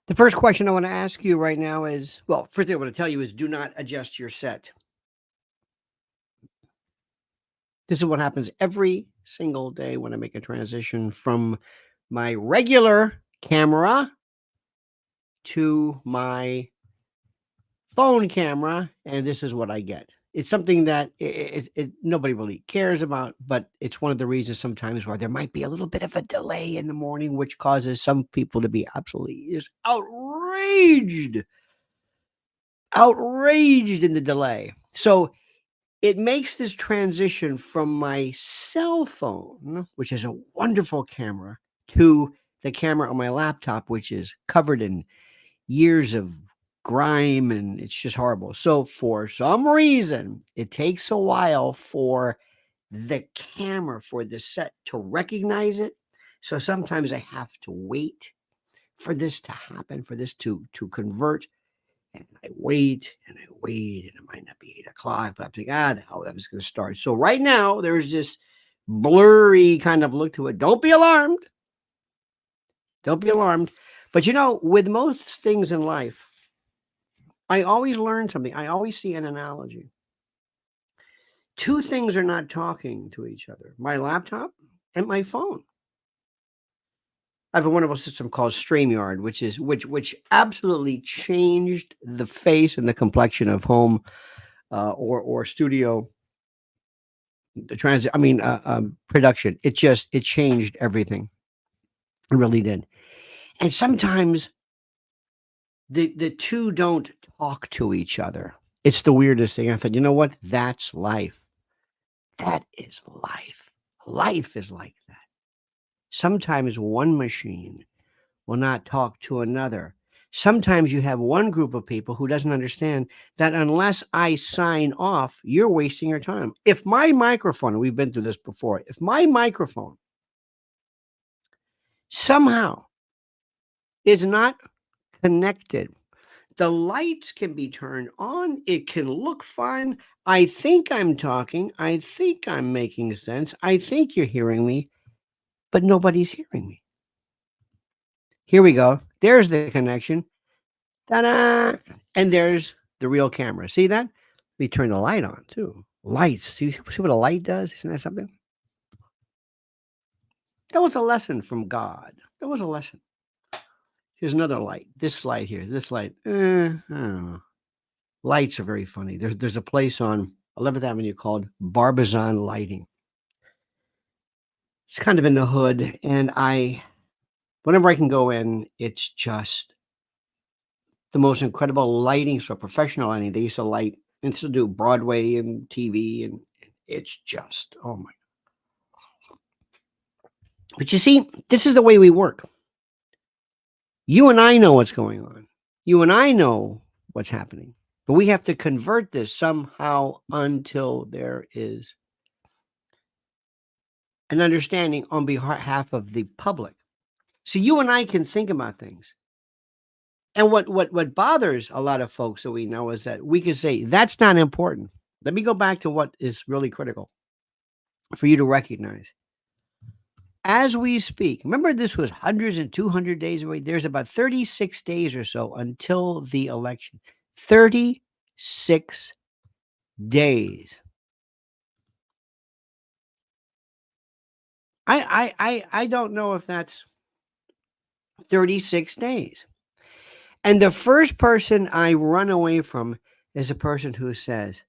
The first question I want to ask you right now is, well, first thing I want to tell you is do not adjust your set. This is what happens every single day when I make a transition from my regular camera to my phone camera, and this is what I get. It's something that nobody really cares about, but it's one of the reasons sometimes where there might be a little bit of a delay in the morning, which causes some people to be absolutely just outraged in the delay. So it makes this transition from my cell phone, which is a wonderful camera, to the camera on my laptop, which is covered in years of grime and it's just horrible. So for some reason, it takes a while for the camera, for the set to recognize it. So sometimes I have to wait for this to happen, for this to convert. And I wait and I wait, and it might not be 8 o'clock, but I'm thinking, the hell, that was going to start. So right now, there's this blurry kind of look to it. Don't be alarmed. Don't be alarmed. But with most things in life, I always learn something. I always see an analogy. Two things are not talking to each other: my laptop and my phone. I have a wonderful system called StreamYard, which absolutely changed the face and the complexion of home or studio the transit. I mean, production. It changed everything. It really did. And sometimes the two don't talk to each other. It's the weirdest thing. I thought, you know what? That's life. That is life. Life is like that. Sometimes one machine will not talk to another. Sometimes you have one group of people who doesn't understand that unless I sign off, you're wasting your time. If my microphone, and we've been through this before, if my microphone somehow is not connected, the lights can be turned on. It can look fine. I think I'm talking. I think I'm making sense. I think you're hearing me, but nobody's hearing me. Here we go. There's the connection. Ta-da! And there's the real camera. See that? We turn the light on too. Lights. See what a light does? Isn't that something? That was a lesson from God. That was a lesson. Here's another light. This light here. This light. I don't know. Lights are very funny. There's a place on 11th Avenue called Barbizon Lighting. It's kind of in the hood, and whenever I can go in, it's just the most incredible lighting. So professional lighting. They used to light and still do Broadway and TV, and it's just, oh my. But you see, this is the way we work. You and I know what's going on. You and I know what's happening. But we have to convert this somehow until there is an understanding on behalf of the public. So you and I can think about things. And what bothers a lot of folks that we know is that we can say, that's not important. Let me go back to what is really critical for you to recognize. As we speak, remember this was hundreds and 200 days away. There's about 36 days or so until the election. 36 days. I don't know if that's 36 days. And the first person I run away from is a person who says,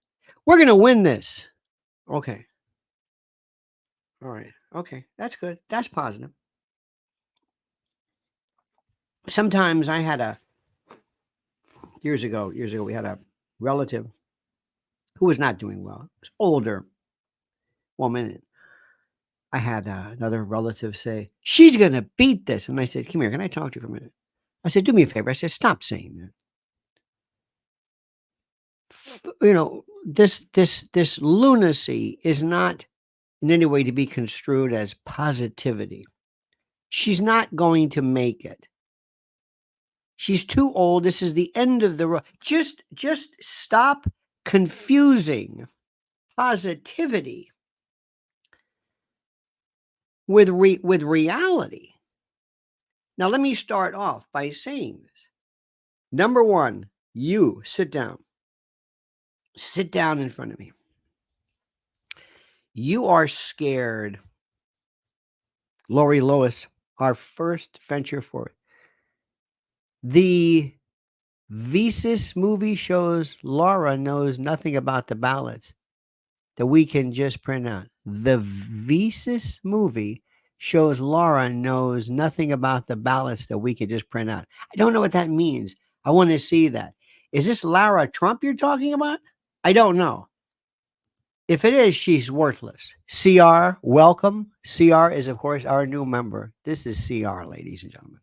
we're going to win this. Okay. All right. Okay. That's good. That's positive. Sometimes I had years ago, we had a relative who was not doing well. It was older woman. I had another relative say, she's going to beat this. And I said, come here, can I talk to you for a minute? I said, do me a favor. I said, stop saying that. This lunacy is not in any way to be construed as positivity. She's not going to make it. She's too old. This is the end of the road. Just stop confusing positivity with reality. Now, let me start off by saying this. Number one, you sit down. Sit down in front of me. You are scared. Lori Lois, our first venture forward. The Visas movie shows Laura knows nothing about the ballots that we can just print out. The Visas movie shows Laura knows nothing about the ballots that we could just print out. I don't know what that means. I want to see that. Is this Lara Trump you're talking about? I don't know. If it is, she's worthless. CR, welcome. CR is, of course, our new member. This is CR, ladies and gentlemen.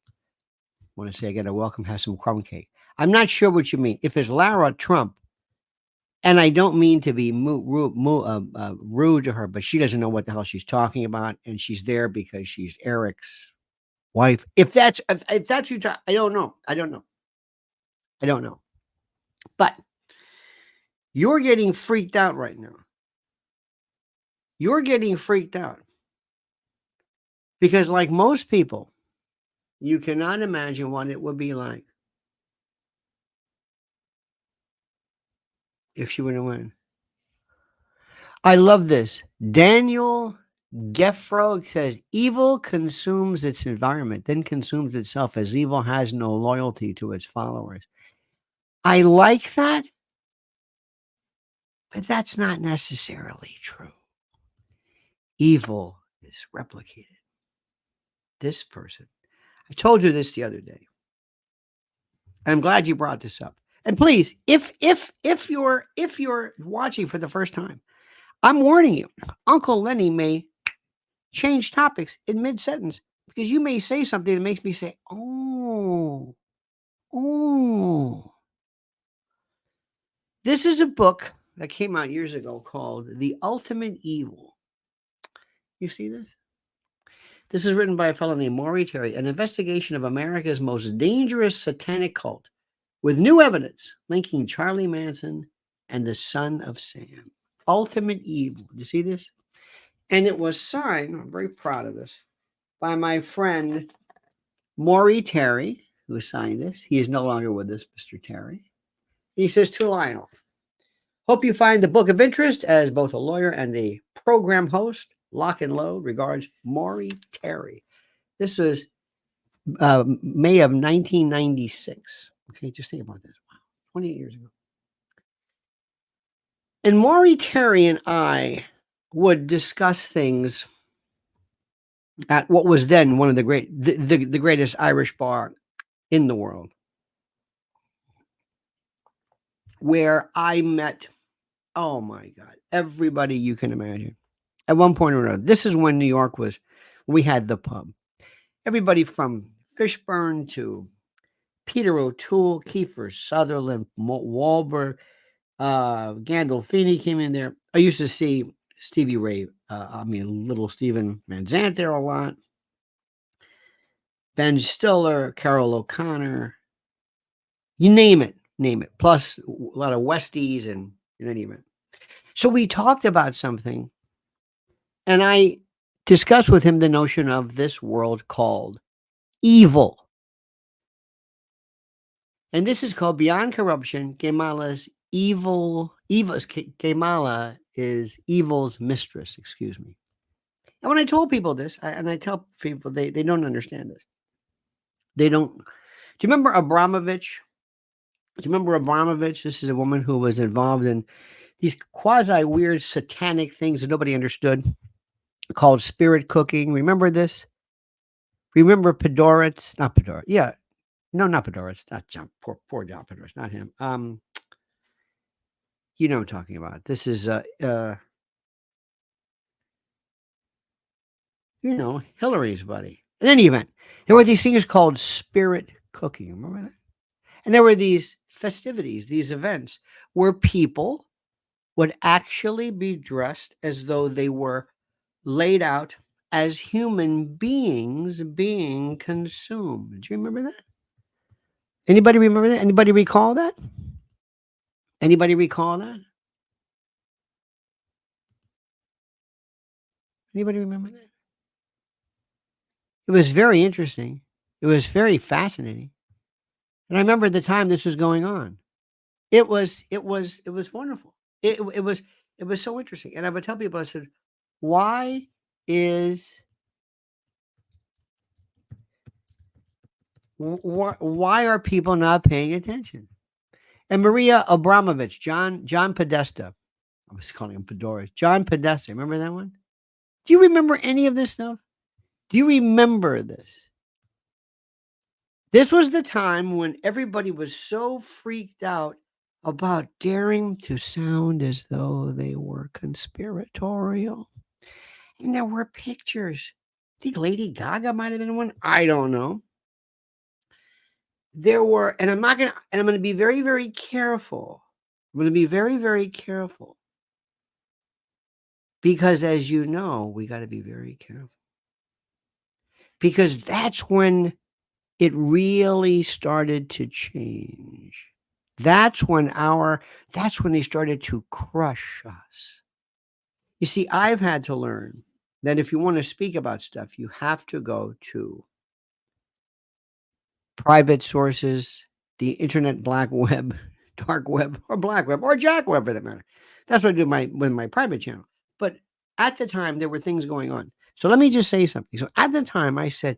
I want to say again, a welcome, have some crumb cake. I'm not sure what you mean. If it's Lara Trump, and I don't mean to be rude to her, but she doesn't know what the hell she's talking about, and she's there because she's Eric's wife. If that's you, I don't know. I don't know. But you're getting freaked out right now. You're getting freaked out because, like most people, you cannot imagine what it would be like if she were to win. I love this. Daniel Geffro says, evil consumes its environment, then consumes itself, as evil has no loyalty to its followers. I like that, but that's not necessarily true. Evil is replicated. This person, I told you this the other day. I'm glad you brought this up. And please, if you're watching for the first time, I'm warning you, Uncle Lenny may change topics in mid-sentence because you may say something that makes me say, oh. This is a book that came out years ago called The Ultimate Evil. You see this? This is written by a fellow named Maury Terry, an investigation of America's most dangerous satanic cult with new evidence linking Charlie Manson and the son of Sam. Ultimate Evil. You see this? And it was signed, I'm very proud of this, by my friend Maury Terry, who signed this. He is no longer with us, Mr. Terry. He says to Lionel, hope you find the book of interest as both a lawyer and a program host. Lock and load. Regards, Maury Terry. This was May of 1996. Okay, just think about this. Wow, 28 years ago. And Maury Terry and I would discuss things at what was then one of the greatest Irish bar in the world, where I met, oh my God, everybody you can imagine. At one point or another, this is when New York we had the pub. Everybody from Fishburne to Peter O'Toole, Kiefer Sutherland, Wahlberg, Gandolfini came in there. I used to see Stevie Ray, little Stephen Van Zandt there a lot. Ben Stiller, Carol O'Connor, you name it. Plus a lot of Westies and in any event. So we talked about something, and I discussed with him the notion of this world called evil. And this is called Beyond Corruption, Kamala's Evil. Kamala is evil's mistress, excuse me. And when I told people this, and I tell people, they don't understand this. They don't. Do you remember Abramovich? Do you remember Abramovich? This is a woman who was involved in these quasi-weird satanic things that nobody understood, called spirit cooking. Remember this? Remember Podhoretz? Not Podhoretz. Yeah. No, not Podhoretz. Not John. Poor John Podhoretz. Not him. You know what I'm talking about. This is Hillary's buddy. In any event, there were these things called spirit cooking. Remember that? And there were these festivities, these events where people would actually be dressed as though they were laid out as human beings being consumed. Do you remember that? Anybody remember that? Anybody recall that? Anybody recall that? Anybody remember that? It was very interesting. It was very fascinating. And I remember the time this was going on. It was wonderful. It was so interesting. And I would tell people, I said, why is why are people not paying attention? And Maria Abramovich, John Podesta. I was calling him Podora. John Podesta. Remember that one? Do you remember any of this stuff? Do you remember this? This was the time when everybody was so freaked out about daring to sound as though they were conspiratorial. And there were pictures. I think Lady Gaga might have been one. I don't know. There were, and I'm going to be very, very careful. I'm going to be very, very careful. Because as you know, we got to be very careful. Because that's when it really started to change. That's when they started to crush us. You see, I've had to learn that if you want to speak about stuff, you have to go to private sources, the internet black web, dark web, or black web, or jack web for that matter. That's what I do with my private channel. But at the time, there were things going on. So let me just say something. So at the time, I said,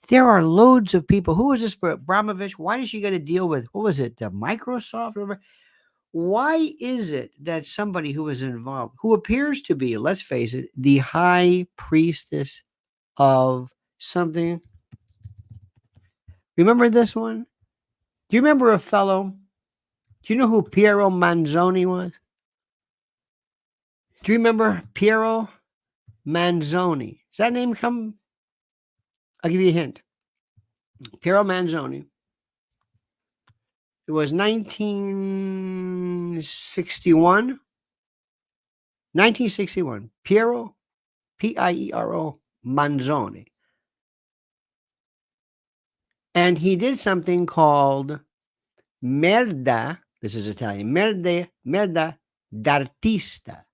there are loads of people. Who was this Abramovich? Why does she got to deal with, what was it, Microsoft? Or whatever? Why is it that somebody who is involved, who appears to be, let's face it, the high priestess of something? Remember this one? Do you remember a fellow? Do you know who Piero Manzoni was? Do you remember Piero Manzoni? Does that name come? I'll give you a hint. Piero Manzoni. It was 1961. 1961. Piero, Piero Manzoni. And he did something called merda. This is Italian. Merda d'artista.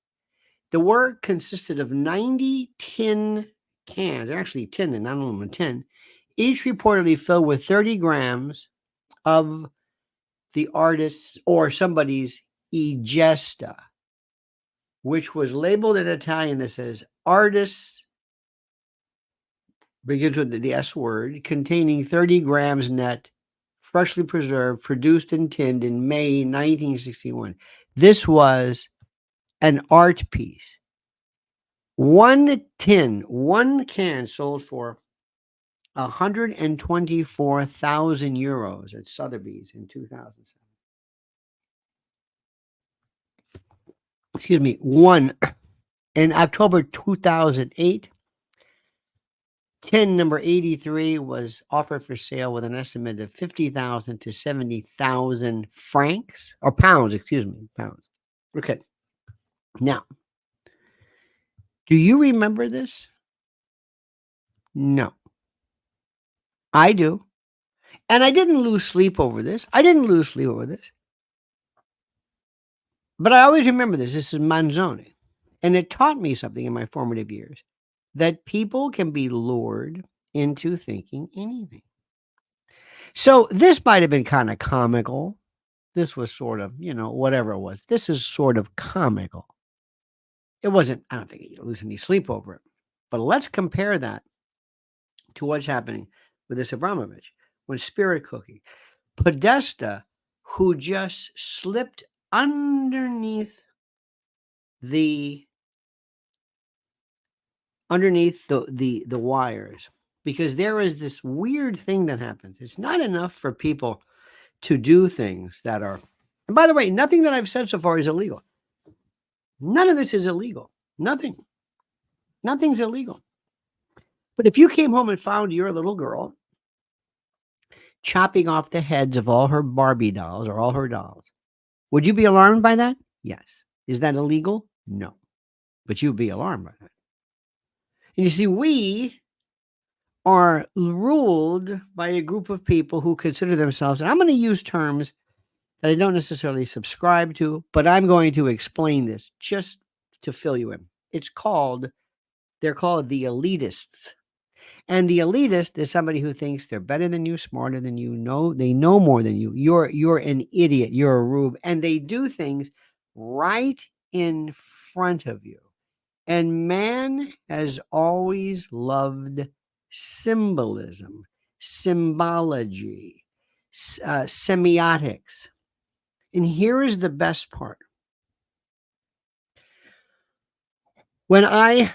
The work consisted of 90 tin cans, actually 10 and not only 10, each reportedly filled with 30 grams of the artist's or somebody's egesta, which was labeled in Italian that says artist, begins with the S word, containing 30 grams net, freshly preserved, produced and tinned in May 1961. This was an art piece. One can sold for 124,000 euros at Sotheby's in 2007. Excuse me, one in October 2008. Tin number 83 was offered for sale with an estimate of 50,000 to 70,000 francs or pounds, pounds. Okay. Now, do you remember this? No. I do. And I didn't lose sleep over this. But I always remember this. This is Manzoni. And it taught me something in my formative years, that people can be lured into thinking anything. So this might have been kind of comical. This was sort of, whatever it was. This is sort of comical. It wasn't, I don't think you lose any sleep over it. But let's compare that to what's happening with this Abramovich, with spirit cooking. Podesta, who just slipped underneath the wires, because there is this weird thing that happens. It's not enough for people to do things that are, and by the way, nothing that I've said so far is illegal. None of this is illegal. Nothing's illegal. But if you came home and found your little girl chopping off the heads of all her Barbie dolls or all her dolls, would you be alarmed by that? Yes. Is that illegal? No. But you'd be alarmed by that. And you see, we are ruled by a group of people who consider themselves, and I'm going to use terms that I don't necessarily subscribe to, but I'm going to explain this just to fill you in. They're called the elitists. And the elitist is somebody who thinks they're better than you, smarter than you, know they know more than you. You're an idiot, you're a rube, and they do things right in front of you. And man has always loved symbolism, symbology, semiotics. And here is the best part. When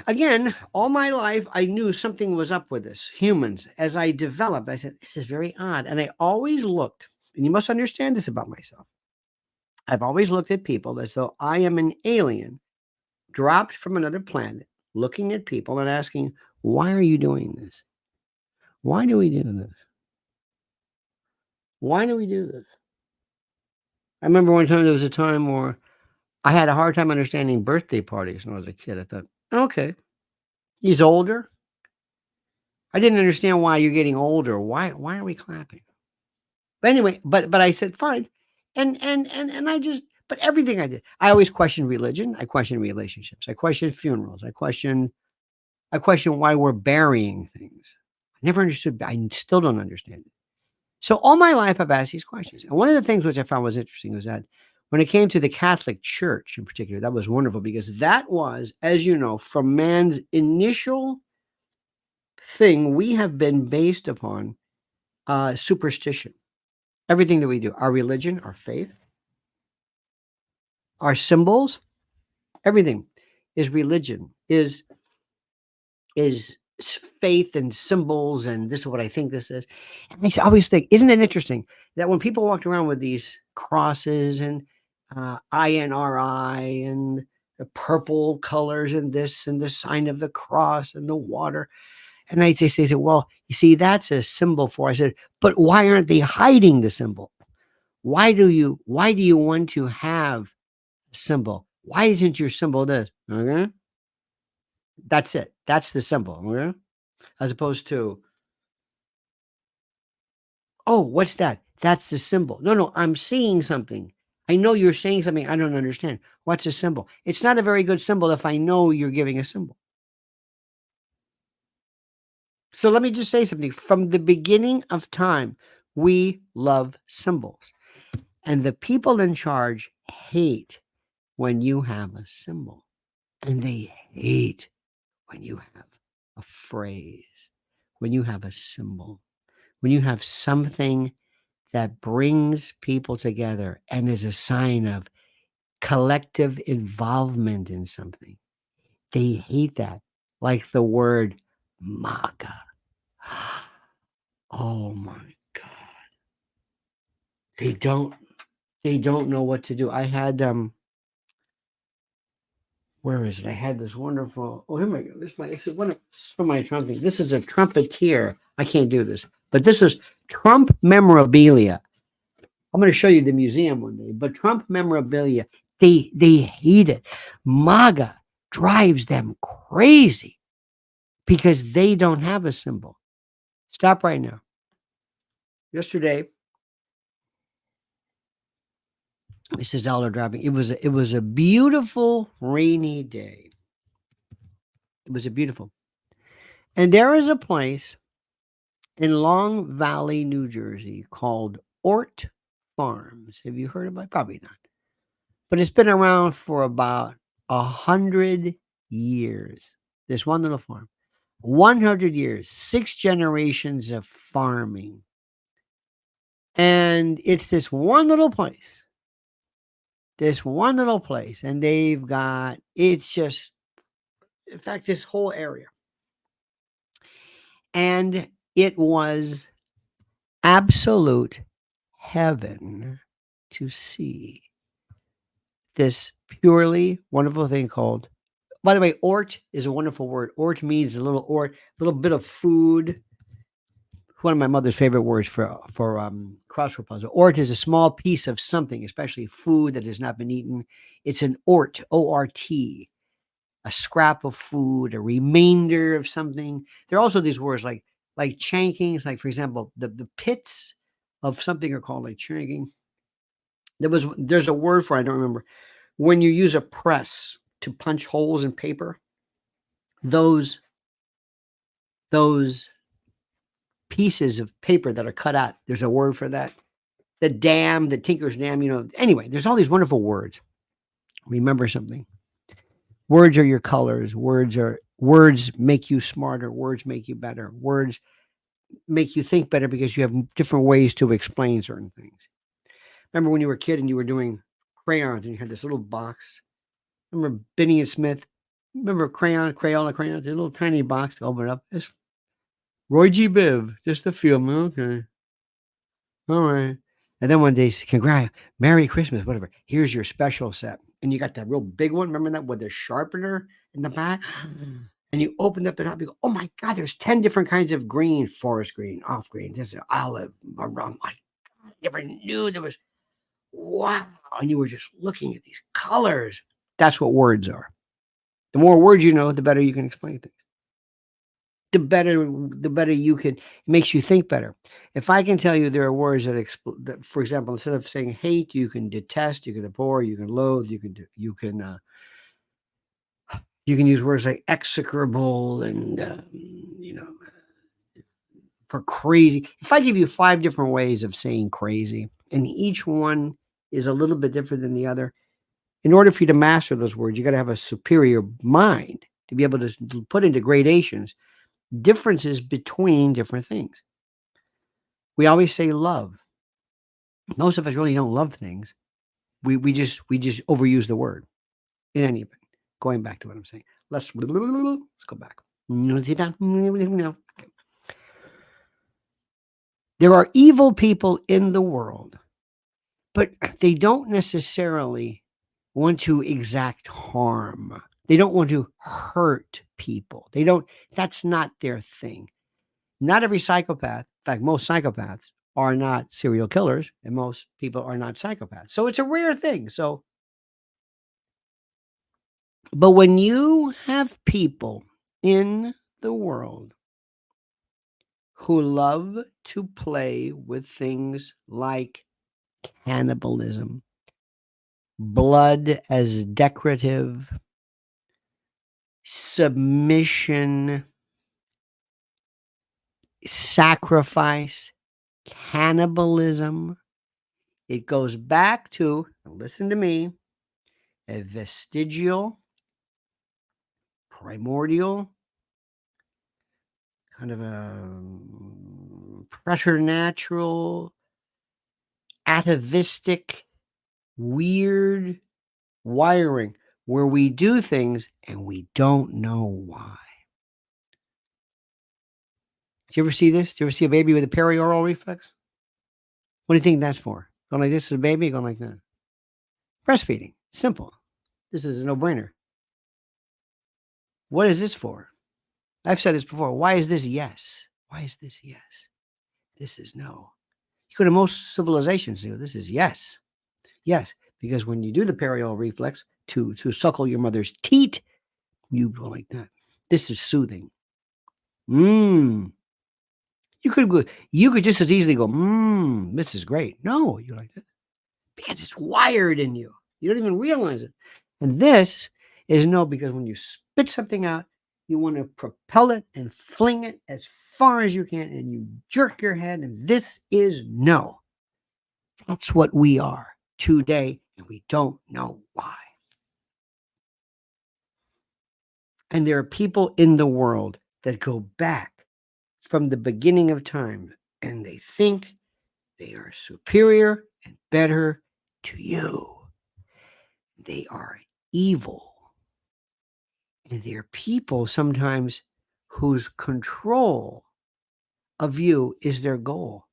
again, all my life, I knew something was up with this. Humans, as I developed, I said, this is very odd. And I always looked, and you must understand this about myself. I've always looked at people as though I am an alien dropped from another planet, looking at people and asking, why are you doing this? Why do we do this? Why do we do this? I remember one time there was a time where I had a hard time understanding birthday parties when I was a kid. I thought, okay, he's older. I didn't understand why you're getting older. Why are we clapping? But anyway, but I said fine, and I just but everything I did, I always questioned religion. I questioned relationships. I questioned funerals. I question why we're burying things. I never understood. I still don't understand it. So all my life, I've asked these questions. And one of the things which I found was interesting was that when it came to the Catholic Church in particular, that was wonderful because that was, as you know, from man's initial thing, we have been based upon superstition. Everything that we do, our religion, our faith, our symbols, everything is religion, is faith and symbols, and this is what I think this is. And I always think, isn't it interesting that when people walked around with these crosses and INRI and the purple colors and this and the sign of the cross and the water, and they say, well, you see, that's a symbol for. I said, but why aren't they hiding the symbol? Why do you want to have a symbol? Why isn't your symbol this? Okay. That's it. That's the symbol. Okay? As opposed to, oh, what's that? That's the symbol. No, I'm seeing something. I know you're saying something I don't understand. What's a symbol? It's not a very good symbol if I know you're giving a symbol. So let me just say something. From the beginning of time, we love symbols. And the people in charge hate when you have a symbol. And they hate when you have a phrase, when you have a symbol, when you have something that brings people together and is a sign of collective involvement in something. They hate that, like the word MAGA. Oh my God. They don't know what to do. I had where is it? I had this wonderful. Oh, here we go. This is from my trumpet. This is a trumpeter. I can't do this, but this is Trump memorabilia. I'm going to show you the museum one day. But Trump memorabilia, they hate it. MAGA drives them crazy because they don't have a symbol. Stop right now. Yesterday, Mrs. Dollar dropping. It was a beautiful rainy day. It was a beautiful. And there is a place in Long Valley, New Jersey called Ort Farms. Have you heard about it? Probably not. But it's been around for about 100 years. This one little farm. 100 years, 6 generations of farming. And it's this one little place. And they've got, it's just, in fact, this whole area. And it was absolute heaven to see this purely wonderful thing called, by the way, ort is a wonderful word. Ort means a little bit of food. One of my mother's favorite words for crossword puzzle. Ort is a small piece of something, especially food that has not been eaten. It's an ort, O-R-T, a scrap of food, a remainder of something. There are also these words like chankings, like for example, the pits of something are called like chanking. There's a word for it, I don't remember. When you use a press to punch holes in paper, those those pieces of paper that are cut out. There's a word for that. The dam, the tinker's dam, Anyway, there's all these wonderful words. Remember something. Words are your colors. Words make you smarter. Words make you better. Words make you think better because you have different ways to explain certain things. Remember when you were a kid and you were doing crayons and you had this little box? Remember Benny and Smith? Remember Crayola crayons? A little tiny box. Open it up. It's Roy G. Biv. Just a few. Okay. All right. And then one day, congrats, Merry Christmas, whatever. Here's your special set. And you got that real big one. Remember that with the sharpener in the back? And you open up and up, you go, oh my God, there's 10 different kinds of green, forest green, off green, this is olive, maroon. My God, I never knew there was, wow. And you were just looking at these colors. That's what words are. The more words you know, the better you can explain things. The better you can, it makes you think better. If I can tell you there are words that, for example, instead of saying hate, you can detest, you can abhor, you can loathe, you can use words like execrable and for crazy. If I give you 5 different ways of saying crazy, and each one is a little bit different than the other, in order for you to master those words, you got to have a superior mind to be able to put into gradations differences between different things. We always say love. Most of us really don't love things. We just overuse the word. In any event, going back to what I'm saying, let's go back. There are evil people in the world, but they don't necessarily want to exact harm. They don't want to hurt people. That's not their thing. Not every psychopath, in fact, most psychopaths are not serial killers, and most people are not psychopaths. So it's a rare thing. But when you have people in the world who love to play with things like cannibalism, blood as decorative, submission, sacrifice, cannibalism, it goes back to, listen to me, a vestigial, primordial, kind of a preternatural, atavistic, weird wiring where we do things and we don't know why. Did you ever see this? Did you ever see a baby with a perioral reflex? What do you think that's for? Going like this is a baby, going like that. Breastfeeding. Simple. This is a no-brainer. What is this for? I've said this before. Why is this yes? Why is this yes? This is no. You go to most civilizations, this is yes. Yes, because when you do the perioral reflex to suckle your mother's teat, you go like that. This is soothing. You could just as easily go, this is great. No, you like that. Because it's wired in you. You don't even realize it. And this is no, because when you spit something out, you want to propel it and fling it as far as you can, and you jerk your head, and this is no. That's what we are today, and we don't know why. And there are people in the world that go back from the beginning of time, and they think they are superior and better to you. They are evil. And there are people sometimes whose control of you is their goal.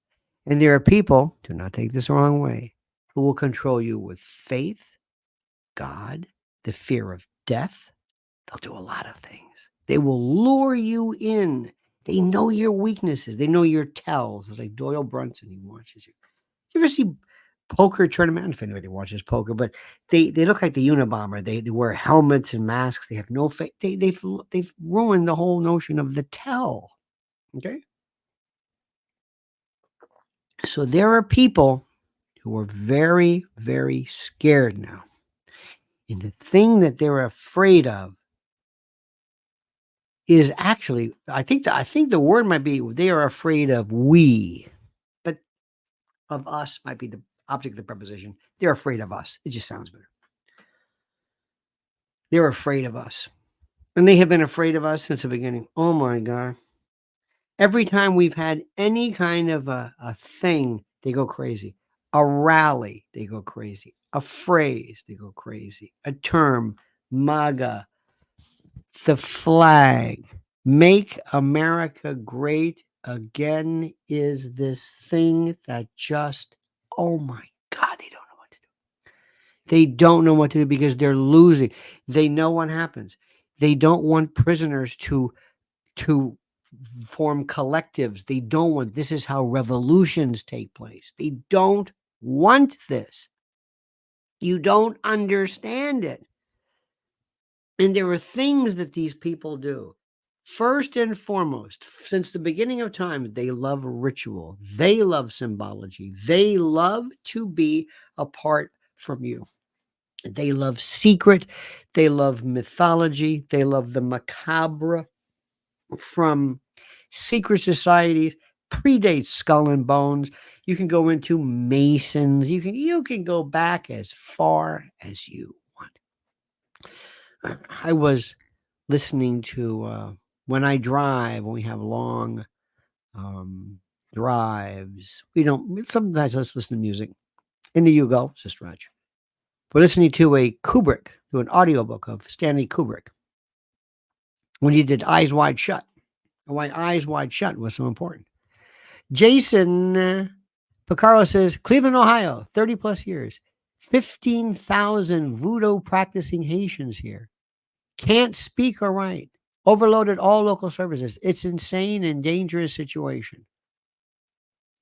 And there are people, do not take this the wrong way, who will control you with faith, God, the fear of death. They'll do a lot of things. They will lure you in. They know your weaknesses. They know your tells. It's like Doyle Brunson. He watches you. You ever see poker tournament? I don't know if anybody watches poker, but they look like the Unabomber. They wear helmets and masks. They have no face. They've ruined the whole notion of the tell. Okay. So there are people who are very, very scared now. And the thing that they're afraid of is actually, I think the word might be they are afraid of we, but of us might be the object of the preposition. They're afraid of us. It just sounds better. They're afraid of us. And they have been afraid of us since the beginning. Oh my God. Every time we've had any kind of a thing, they go crazy. A rally, they go crazy. A phrase, they go crazy. A term, MAGA, the flag, make America great again is this thing that just, oh my God, they don't know what to do. They don't know what to do because they're losing. They know what happens. They don't want prisoners to form collectives. They don't want, this is how revolutions take place. They don't want this. You don't understand it. And there are things that these people do. First and foremost, since the beginning of time, they love ritual. They love symbology. They love to be apart from you. They love secret. They love mythology. They love the macabre. From secret societies, predates Skull and Bones. You can go into Masons. You can go back as far as you want. I was listening to when I drive, when we have long drives. We don't sometimes let's listen to music. Into you go, it's a stretch. We're listening to an audiobook of Stanley Kubrick when he did Eyes Wide Shut. And why Eyes Wide Shut was so important. Jason Picaro says, Cleveland, Ohio, 30 plus years, 15,000 voodoo practicing Haitians here. Can't speak or write. Overloaded all local services. It's insane and dangerous situation.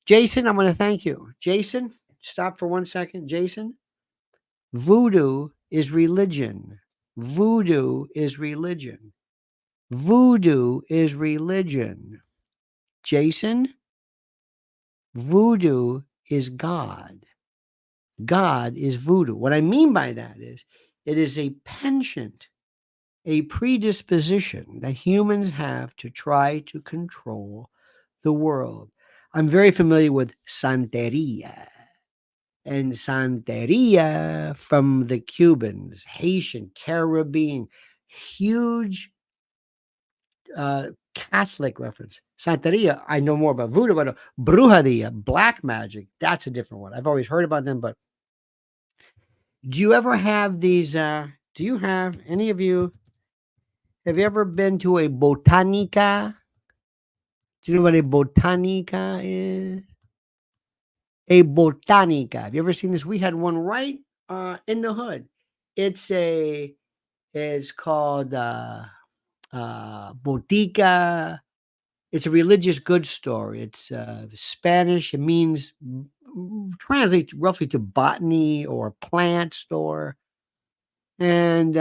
Jason, I'm going to thank you. Jason, stop for 1 second. Jason, voodoo is religion. Voodoo is religion. Voodoo is religion. Jason, voodoo is God. God is voodoo. What I mean by that is it is a penchant, a predisposition that humans have to try to control the world. I'm very familiar with Santeria. And Santeria from the Cubans, Haitian, Caribbean, huge Catholic reference. Santeria, I know more about voodoo, but brujeria, black magic, that's a different one. I've always heard about them, but do you ever have these? Do you have any of you? Have you ever been to a botanica? Do you know what a botanica is? A botanica. Have you ever seen this? We had one right in the hood. It's called botica. It's a religious goods store. It's Spanish. It means translates roughly to botany or plant store. And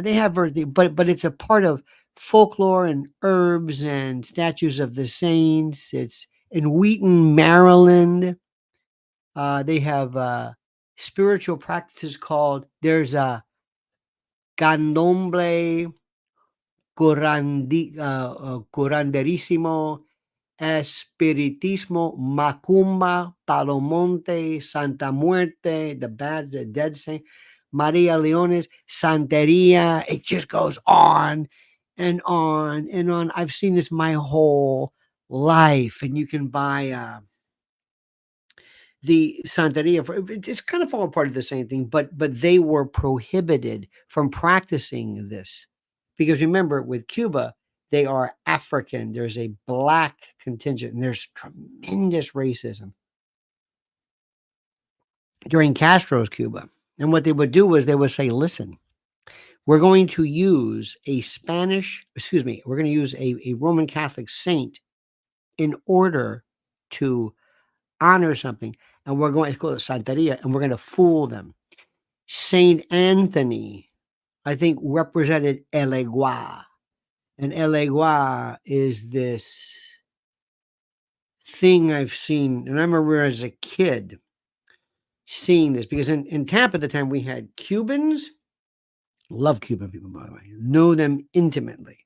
they have but it's a part of folklore and herbs and statues of the saints. It's in Wheaton, Maryland. They have spiritual practices called there's a candomblé, curanderismo, espiritismo, macumba, palomonte, Santa Muerte, the dead saint, Maria Leones, Santeria. It just goes on and on and on. I've seen this my whole life, and you can buy the Santeria. It's kind of all part of the same thing, but they were prohibited from practicing this because remember, with Cuba, they are African. There's a black contingent, and there's tremendous racism during Castro's Cuba. And what they would do was they would say, listen, we're going to use we're going to use a Roman Catholic saint in order to honor something. And we're going to call it Santeria, and we're going to fool them. Saint Anthony, I think, represented Elegua. And Elegua is this thing I've seen, and I remember as a kid seeing this because in Tampa at the time we had Cubans. Love Cuban people, by the way. Know them intimately.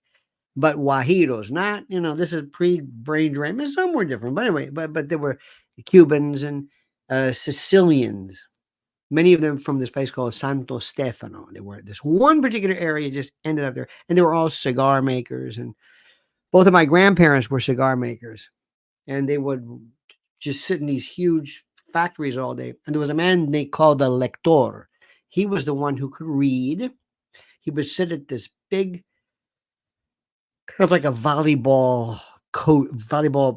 but Guajiros, not, this is pre-brain drain. Some were different, but anyway, but there were Cubans and Sicilians, many of them from this place called Santo Stefano. They were this one particular area, just ended up there, and they were all cigar makers. And both of my grandparents were cigar makers, and they would just sit in these huge factories all day. And there was a man they called the lector. He was the one who could read. He would sit at this big, kind of like a volleyball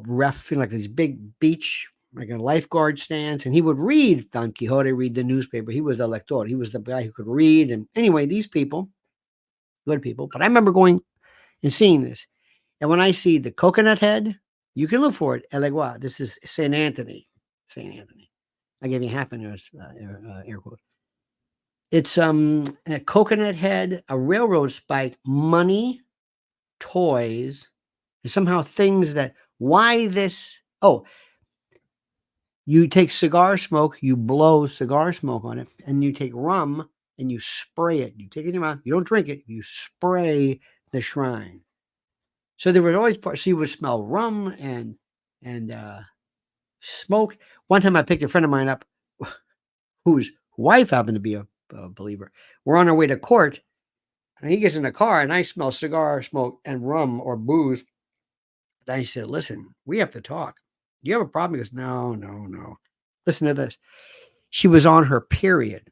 ref, like this big beach, like a lifeguard stance, and he would read Don Quixote, read the newspaper. He was the lector. He was the guy who could read. And anyway, these people, good people. But I remember going and seeing this. And when I see the coconut head, you can look for it. El Igual. This is St. Anthony. St. Anthony. I gave you half an air quote. It's a coconut head, a railroad spike, money, toys, and somehow things that, why this? Oh, you take cigar smoke, you blow cigar smoke on it, and you take rum and you spray it. You take it in your mouth, you don't drink it, you spray the shrine. So there was always parts. So you would smell rum and smoke. One time I picked a friend of mine up whose wife happened to be a believer. We're on our way to court, and he gets in the car, and I smell cigar smoke and rum or booze. And I said, listen, we have to talk. Do you have a problem? He goes, no. Listen to this. She was on her period.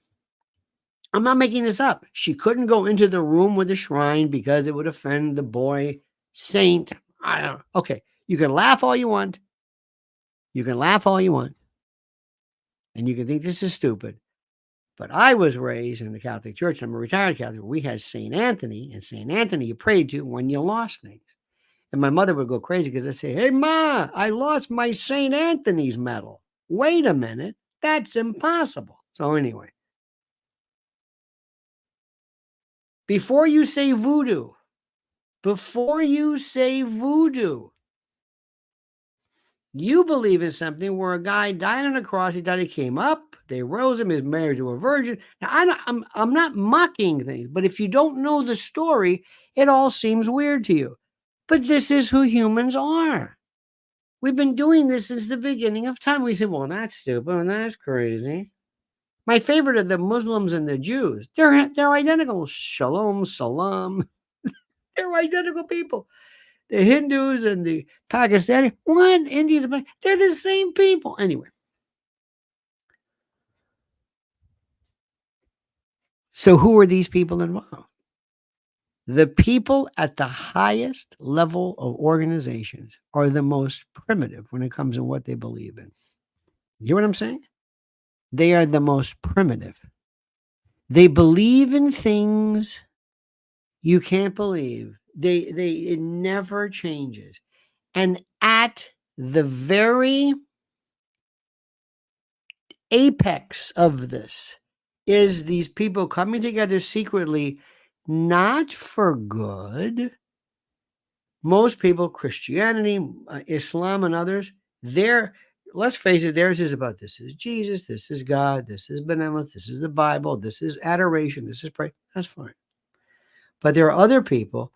I'm not making this up. She couldn't go into the room with the shrine because it would offend the boy saint. I don't know. Okay, you can laugh all you want. You can laugh all you want. And you can think this is stupid. But I was raised in the Catholic Church. I'm a retired Catholic. We had St. Anthony, and St. Anthony you prayed to when you lost things. And my mother would go crazy because I'd say, hey, Ma, I lost my St. Anthony's medal. Wait a minute. That's impossible. So anyway, before you say voodoo, you believe in something where a guy died on a cross, he died, he came up, they rose him, he was married to a virgin. Now, I'm not mocking things, but if you don't know the story, it all seems weird to you. But this is who humans are. We've been doing this since the beginning of time. We say, well, that's stupid and that's crazy. My favorite are the Muslims and the Jews. They're identical. Shalom, salam. They're identical people. The Hindus and the Pakistani, Indians, they're the same people. Anyway. So who are these people involved? The people at the highest level of organizations are the most primitive when it comes to what they believe in. You hear what I'm saying? They are the most primitive. They believe in things you can't believe. It never changes. And at the very apex of this is these people coming together secretly, not for good. Most people, Christianity, Islam, and others, let's face it, theirs is about this is Jesus, this is God, this is benevolence, this is the Bible, this is adoration, this is prayer. That's fine. But there are other people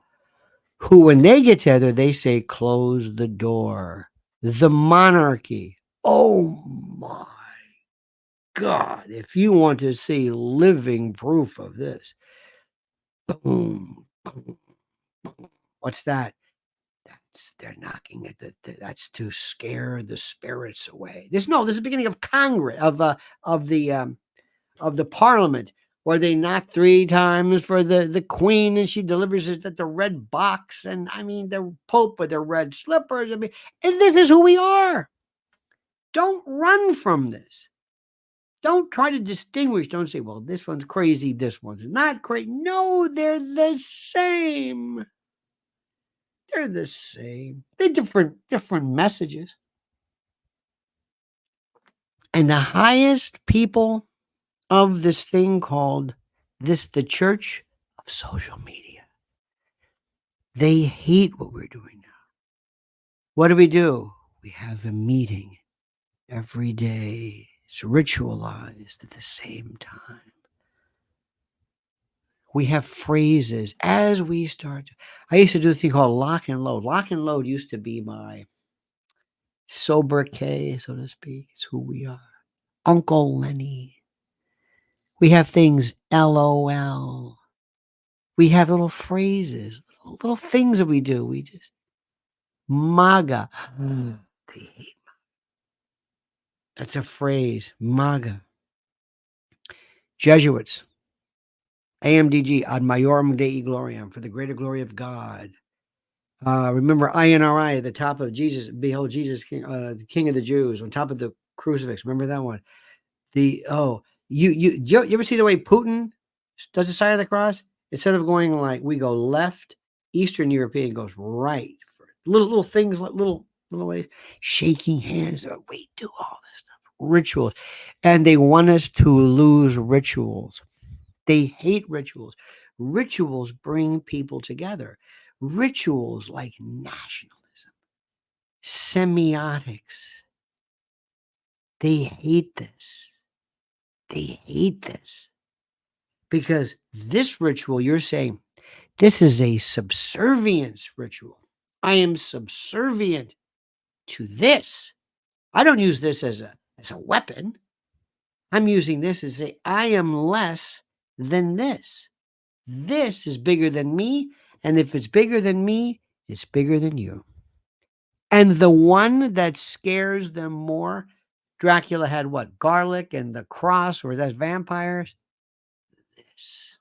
who, when they get together, they say, close the door. The monarchy. Oh my God. If you want to see living proof of this, boom, boom, boom. What's that? They're knocking at that's to scare the spirits away. This is the beginning of Congress, of the Parliament, where they knock 3 times for the Queen, and she delivers it at the red box, and the Pope with the red slippers. And this is who we are. Don't run from this. Don't try to distinguish. Don't say, well, this one's crazy, this one's not crazy. No, they're the same. They're the same. They're different messages. And the highest people of this thing called the church of social media, they hate what we're doing now. What do? We have a meeting every day. It's ritualized at the same time. We have phrases as we start. I used to do a thing called lock and load. Lock and load used to be my sobriquet, so to speak. It's who we are. Uncle Lenny. We have things LOL. We have little phrases, little things that we do. We just MAGA. They hate. That's a phrase. MAGA. Jesuits. AMDG, ad majorem Dei gloriam, for the greater glory of God. Remember INRI at the top of Jesus, behold Jesus, the King of the Jews, on top of the crucifix. Remember that one? You ever see the way Putin does the sign of the cross? Instead of going like we go left, Eastern European goes right. Little things, like little ways, shaking hands. We do all this stuff, rituals, and they want us to lose rituals. They hate rituals. Rituals bring people together. Rituals like nationalism, semiotics. They hate this. They hate this. Because this ritual, you're saying, this is a subservience ritual. I am subservient to this. I don't use this as a weapon. I'm using this as I am less than this. This is bigger than me. And if it's bigger than me, it's bigger than you. And the one that scares them more, Dracula had what? Garlic and the cross, or that's vampires? This.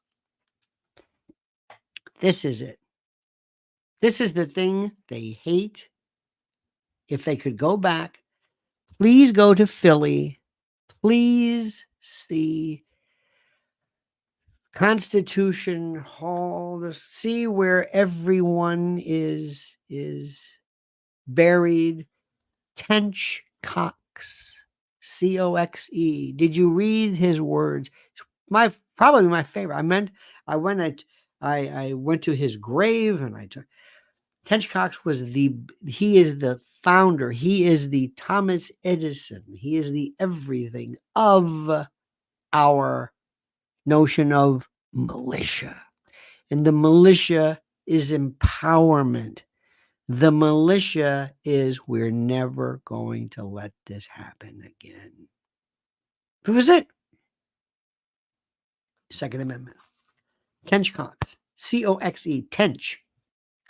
This is it. This is the thing they hate. If they could go back, please go to Philly. Please see Constitution Hall to see where everyone is buried. Tench Cox, Coxe. Did you read his words? Probably my favorite. I went to his grave and I took. Tench Cox he is the founder. He is the Thomas Edison. He is the everything of our notion of militia. And the militia is empowerment. The militia is we're never going to let this happen again. That was it. Second Amendment. Tench Cox. Coxe. Tench.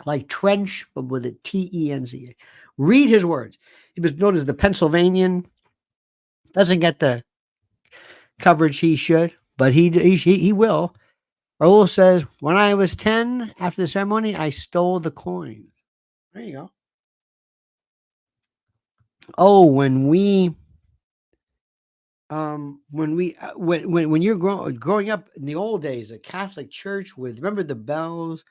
Like trench, but with a Tenc. Read his words. He was known as the Pennsylvanian. Doesn't get the coverage he should, but he will. Raoul says, when I was 10, after the ceremony, I stole the coins. There you go. Oh, when you're growing up in the old days, a Catholic church remember the bells,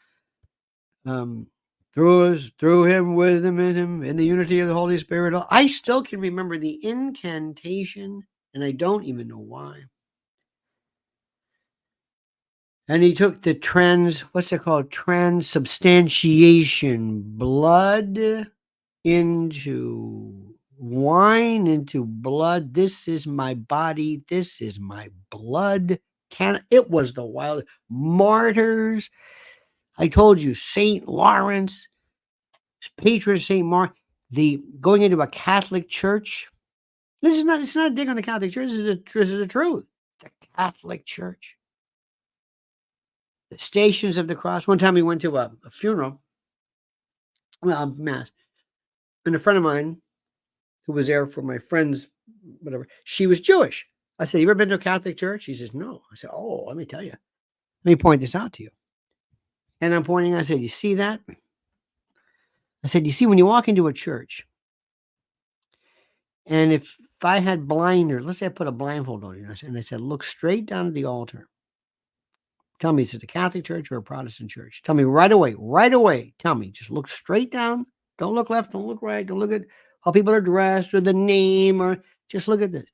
through him, with him, in him, in the unity of the Holy Spirit. I still can remember the incantation, and I don't even know why. And he took the transubstantiation, blood into wine, into blood. This is my body. This is my blood. It was the wild martyrs. I told you, St. Lawrence, patron St. Mark, going into a Catholic church. It's not a dig on the Catholic Church. This is the truth. The Catholic Church. The Stations of the Cross. One time we went to a funeral, mass, and a friend of mine who was there for my friend's whatever, she was Jewish. I said, you ever been to a Catholic church? She says, no. I said, oh, let me tell you. Let me point this out to you. And I'm pointing, I said, you see that? I said, you see, when you walk into a church, and if I had blinders, let's say I put a blindfold on you, and I said, look straight down at the altar. Tell me, is it a Catholic church or a Protestant church? Tell me right away. Tell me, just look straight down. Don't look left, don't look right. Don't look at how people are dressed or the name, or just look at this.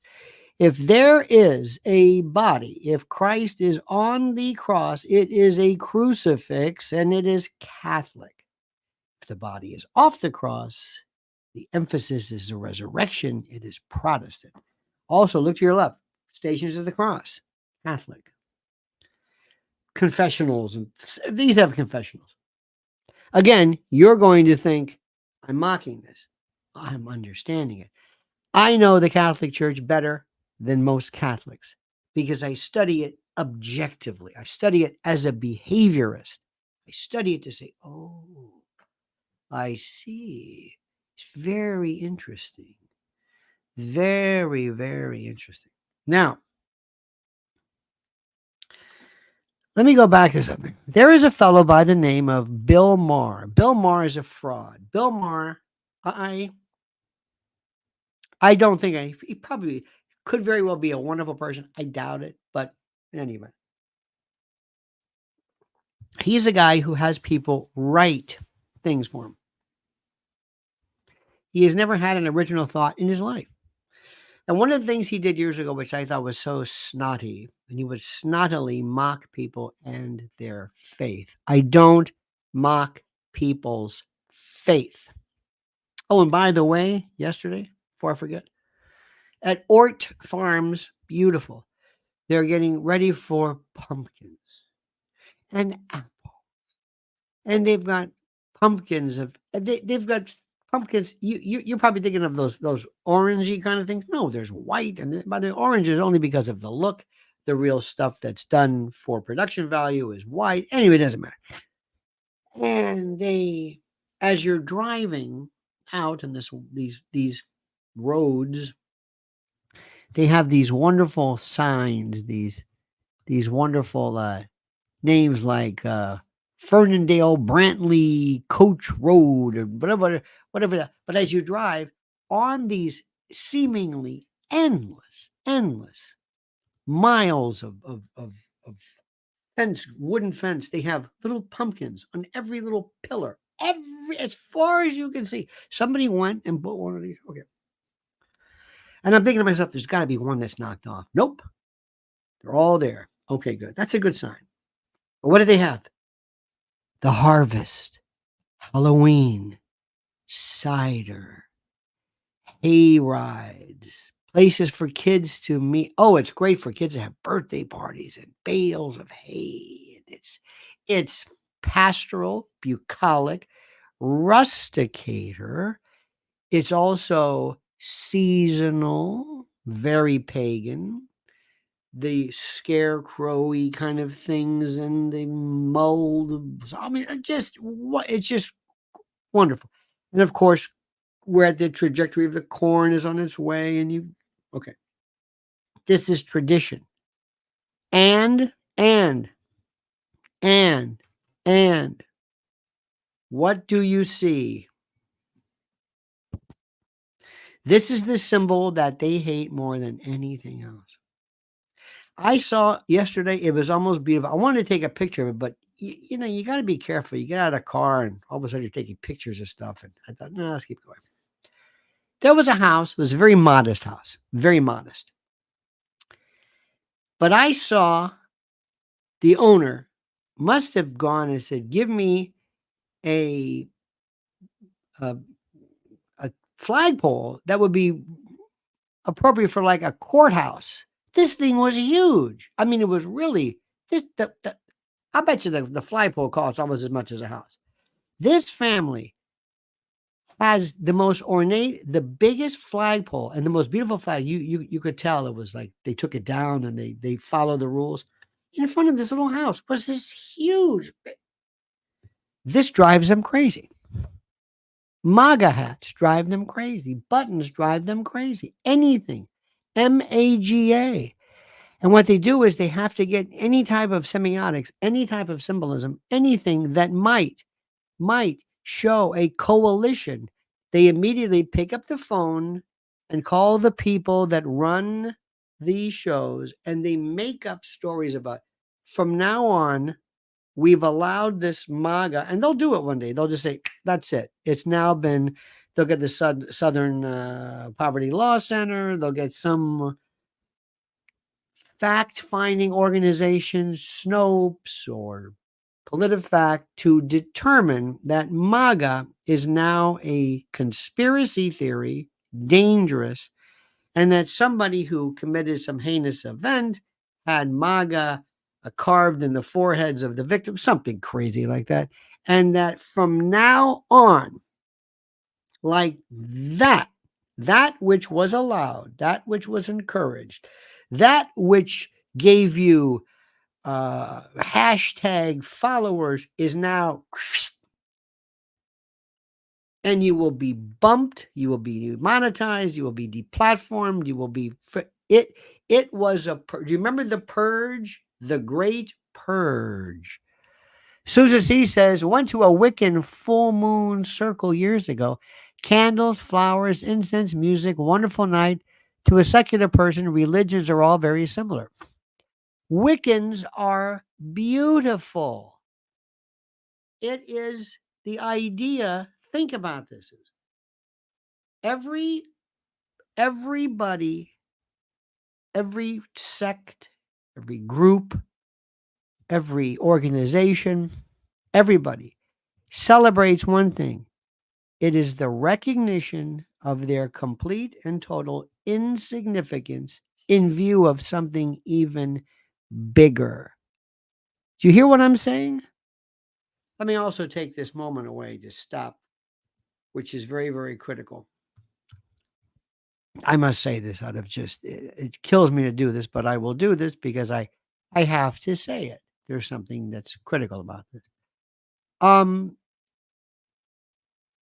If there is a body, if Christ is on the cross, it is a crucifix and it is Catholic. If the body is off the cross, the emphasis is the resurrection. It is Protestant. Also, look to your left. Stations of the Cross, Catholic. confessionals, and these have confessionals. Again, you're going to think, I'm mocking this. I'm understanding it. I know the Catholic Church better than most Catholics because I study it objectively. I study it as a behaviorist. I study it to say, oh, I see. It's very interesting. Very, very interesting. Now, let me go back to something. There is a fellow by the name of Bill Maher. Bill Maher is a fraud. Bill Maher, I don't think he probably could very well be a wonderful person. I doubt it, but in any event, he's a guy who has people write things for him. He has never had an original thought in his life. And one of the things he did years ago, which I thought was so snotty, and he would snottily mock people and their faith. I don't mock people's faith. Oh, and by the way, yesterday, before I forget, at Ort Farms, beautiful, they're getting ready for pumpkins and apples. And they've got pumpkins they've got pumpkins. You're probably thinking of those orangey kind of things. No, there's white, and by the orange is only because of the look. The real stuff that's done for production value is white. Anyway, it doesn't matter. And they, as you're driving out in these roads, they have these wonderful signs, these wonderful names like Fernandale Brantley Coach Road or whatever. But as you drive on these seemingly endless miles of fence, wooden fence, they have little pumpkins on every little pillar, as far as you can see. Somebody went and put one of these. Okay. And I'm thinking to myself, there's got to be one that's knocked off. Nope. They're all there. Okay, good. That's a good sign. But what do they have? The harvest, Halloween, cider, hay rides, places for kids to meet. Oh, it's great for kids to have birthday parties and bales of hay. It's pastoral, bucolic, rusticator. It's also seasonal, very pagan. The scarecrowy kind of things and the mold. I mean, it's just wonderful. And of course, we're at the trajectory of the corn is on its way, and okay. This is tradition. And what do you see? This is the symbol that they hate more than anything else. I saw yesterday, it was almost beautiful. I wanted to take a picture of it, but you got to be careful. You get out of the car and all of a sudden you're taking pictures of stuff. And I thought, no, let's keep going. There was a house. It was a very modest house, very modest. But I saw the owner must have gone and said, give me a flagpole that would be appropriate for like a courthouse. This thing was huge. I mean, it was really I bet you the flagpole costs almost as much as a house. This family has the most ornate, the biggest flagpole and the most beautiful flag. You could tell it was like they took it down and they follow the rules. In front of this little house was this huge. This drives them crazy. MAGA hats drive them crazy. Buttons drive them crazy. Anything. MAGA. And what they do is they have to get any type of semiotics, any type of symbolism, anything that might show a coalition. They immediately pick up the phone and call the people that run these shows, and they make up stories about, from now on, we've allowed this MAGA, and they'll do it one day. They'll just say, that's it. It's now been, they'll get the Southern Poverty Law Center. They'll get some fact-finding organizations, Snopes or PolitiFact, to determine that MAGA is now a conspiracy theory, dangerous, and that somebody who committed some heinous event had MAGA carved in the foreheads of the victims, something crazy like that. And that from now on, like that which was allowed, that which was encouraged, that which gave you hashtag followers is now, and you will be bumped, you will be monetized, you will be deplatformed, you will be it. It was do you remember the purge, the great purge? Susan C says, went to a Wiccan full moon circle years ago. Candles, flowers, incense, music, wonderful night. To a secular person, religions are all very similar. Wiccans are beautiful. It is the idea. Think about this. Everybody, every sect, every group, every organization, everybody celebrates one thing. It is the recognition of their complete and total insignificance in view of something even bigger. Do you hear what I'm saying? Let me also take this moment away to stop, which is very, very critical. I must say this out of just, it kills me to do this, but I will do this because I have to say it. There's something that's critical about this.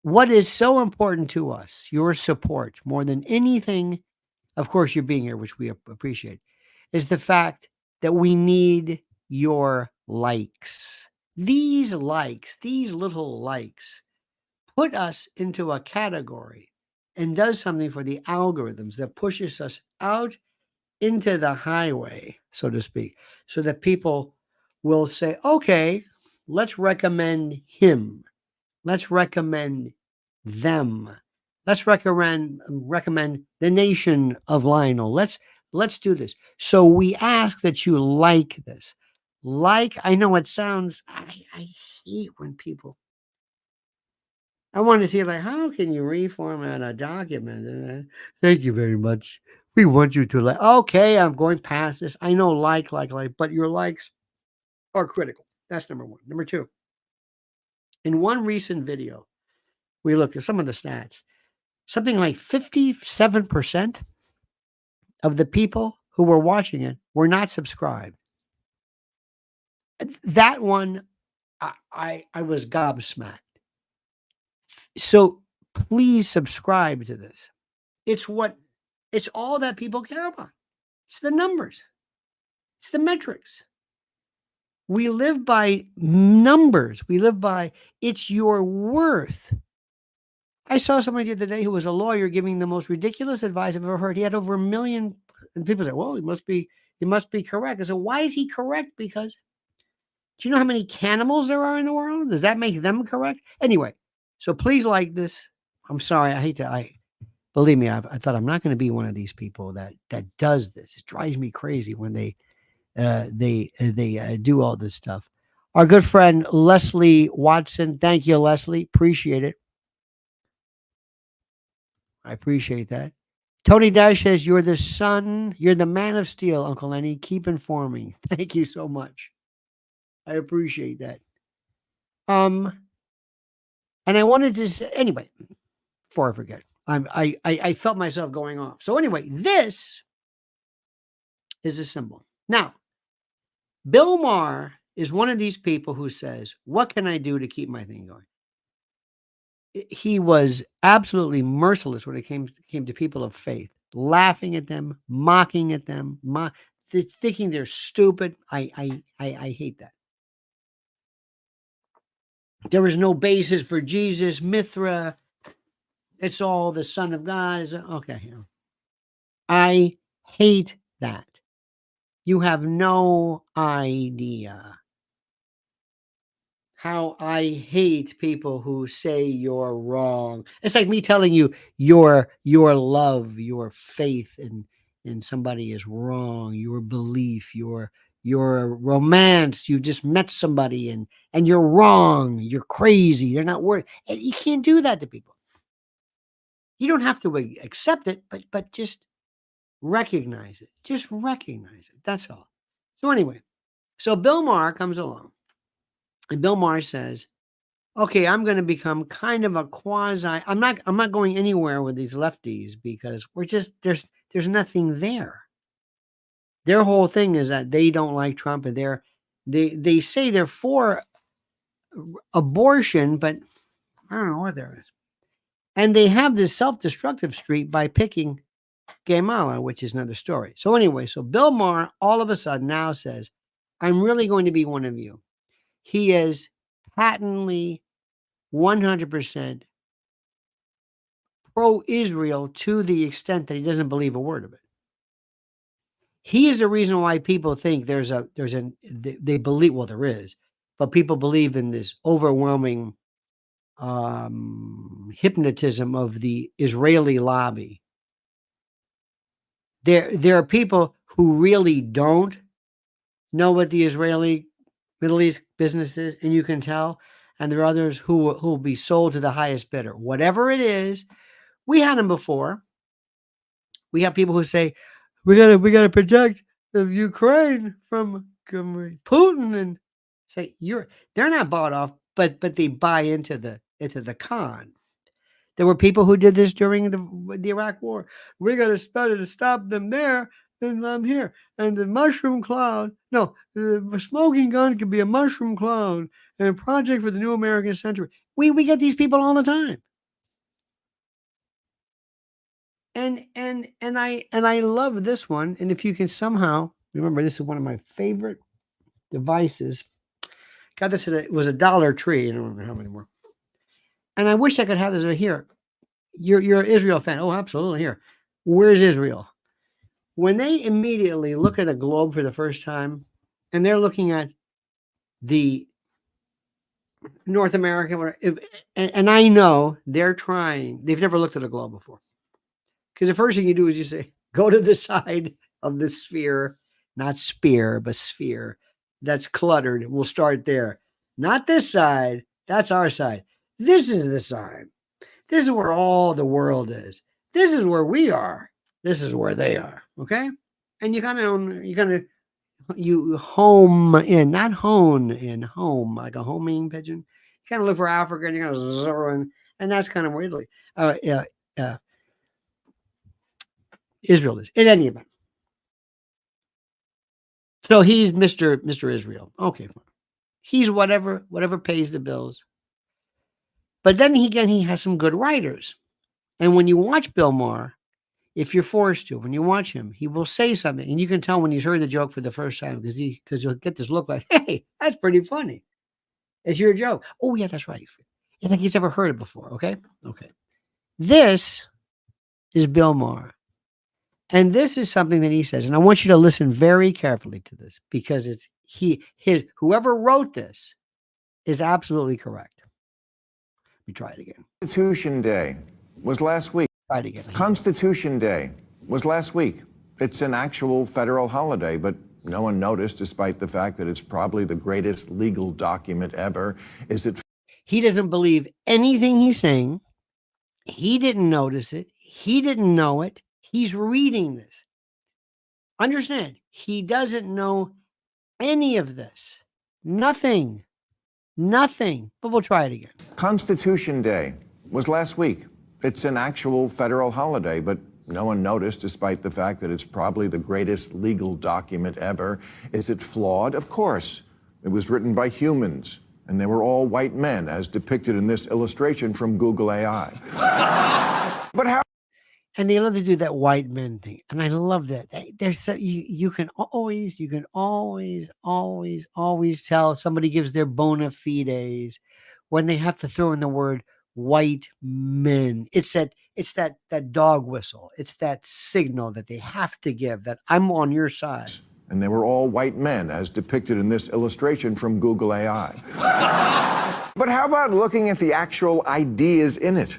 What is so important to us, your support more than anything, of course, you're being here, which we appreciate, is the fact that we need your likes. These likes, these little likes, put us into a category and does something for the algorithms that pushes us out into the highway, so to speak, so that people will say, okay, let's recommend him. Let's recommend them. Let's recommend the nation of Lionel. Let's do this. So we ask that you like this. Like, I know it sounds, I hate when people, I want to see, like, how can you reformat a document? Thank you very much. We want you to like, okay, I'm going past this. I know like, but your likes are critical. That's number one. Number two, in one recent video, we looked at some of the stats. Something like 57% of the people who were watching it were not subscribed. That one, I was gobsmacked. So please subscribe to this. It's all that people care about. It's the numbers. It's the metrics. We live by numbers. We live by, it's your worth. I saw somebody the other day who was a lawyer giving the most ridiculous advice I've ever heard. He had over 1 million, and people say, well, he must be correct. I said, why is he correct? Because do you know how many cannibals there are in the world? Does that make them correct? Anyway, so please like this. I'm sorry. Believe me, I thought I'm not going to be one of these people that does this. It drives me crazy when they do all this stuff. Our good friend Leslie Watson. Thank you, Leslie. Appreciate it. I appreciate that. Tony Dash says, you're the son, you're the man of steel, Uncle Lenny. Keep informing. Thank you so much. I appreciate that. And I wanted to say, anyway, before I forget, I felt myself going off. So anyway, this is a symbol. Now, Bill Maher is one of these people who says, what can I do to keep my thing going? He was absolutely merciless when it came to people of faith, laughing at them, mocking at them, thinking they're stupid. I hate that. There is no basis for Jesus, Mithra. It's all the Son of God. Okay. I hate that. You have no idea how I hate people who say you're wrong. It's like me telling you your love, your faith in somebody is wrong, your belief, your romance. You just met somebody and you're wrong, you're crazy, they're not worth. And you can't do that to people. You don't have to accept it, but just recognize it. Just recognize it. That's all. So anyway, So Bill Maher comes along, and Bill Maher says, okay, I'm going to become kind of a quasi. I'm not going anywhere with these lefties because we're just there's nothing there. Their whole thing is that they don't like Trump, and they say they're for abortion, but I don't know what there is. And they have this self-destructive streak by picking Kamala, which is another story. So anyway, so Bill Maher all of a sudden now says, I'm really going to be one of you. He is patently 100% pro-Israel to the extent that he doesn't believe a word of it. He is the reason why people think they believe, well, there is, but people believe in this overwhelming hypnotism of the Israeli lobby. There are people who really don't know what the Israeli Middle East business is, and you can tell. And there are others who will be sold to the highest bidder. Whatever it is, we had them before. We have people who say, we gotta protect the Ukraine from Putin, and say they're not bought off, but they buy into the con. There were people who did this during the Iraq War. We got to better to stop them there than I'm here. And the mushroom cloud, no, the smoking gun could be a mushroom cloud and a project for the new American century. We get these people all the time. And I love this one. And if you can somehow remember, this is one of my favorite devices. Got this it was a Dollar Tree. I don't remember how many more. And I wish I could have this right here. You're an Israel fan. Oh, absolutely. Here. Where's Israel? When they immediately look at a globe for the first time, and they're looking at the North America, and I know they've never looked at a globe before. Because the first thing you do is you say, go to the side of the sphere, not spear, but sphere, that's cluttered. We'll start there. Not this side. That's our side. This is the side. This is where all the world is. This is where we are. This is where they are. Okay? And you home in, not hone in, home, like a homing pigeon. You kind of look for Africa, and you kind of zero in, and that's kind of where Israel is. In any event. So he's Mr. Israel. Okay, fine. He's whatever pays the bills. But then he has some good writers. And when you watch Bill Maher, if you're forced to, when you watch him, he will say something. And you can tell when he's heard the joke for the first time because you'll get this look like, hey, that's pretty funny. It's your joke. Oh, yeah, that's right. It's like he's never heard it before. Okay. This is Bill Maher. And this is something that he says. And I want you to listen very carefully to this because whoever wrote this is absolutely correct. Let me try it again. Constitution Day was last week. Try it again. Constitution Day was last week. It's an actual federal holiday, but no one noticed, despite the fact that it's probably the greatest legal document ever. He doesn't believe anything he's saying. He didn't notice it. He didn't know it. He's reading this. Understand, he doesn't know any of this. Nothing. But we'll try it again. Constitution Day was last week. It's an actual federal holiday, but no one noticed, despite the fact that it's probably the greatest legal document ever. Is it flawed? Of course. It was written by humans, and they were all white men, as depicted in this illustration from Google AI. But how? And they love to do that white men thing, and I love that. There's you can always tell somebody gives their bona fides when they have to throw in the word white men. It's that dog whistle. It's that signal that they have to give that I'm on your side. And they were all white men, as depicted in this illustration from Google AI. But how about looking at the actual ideas in it?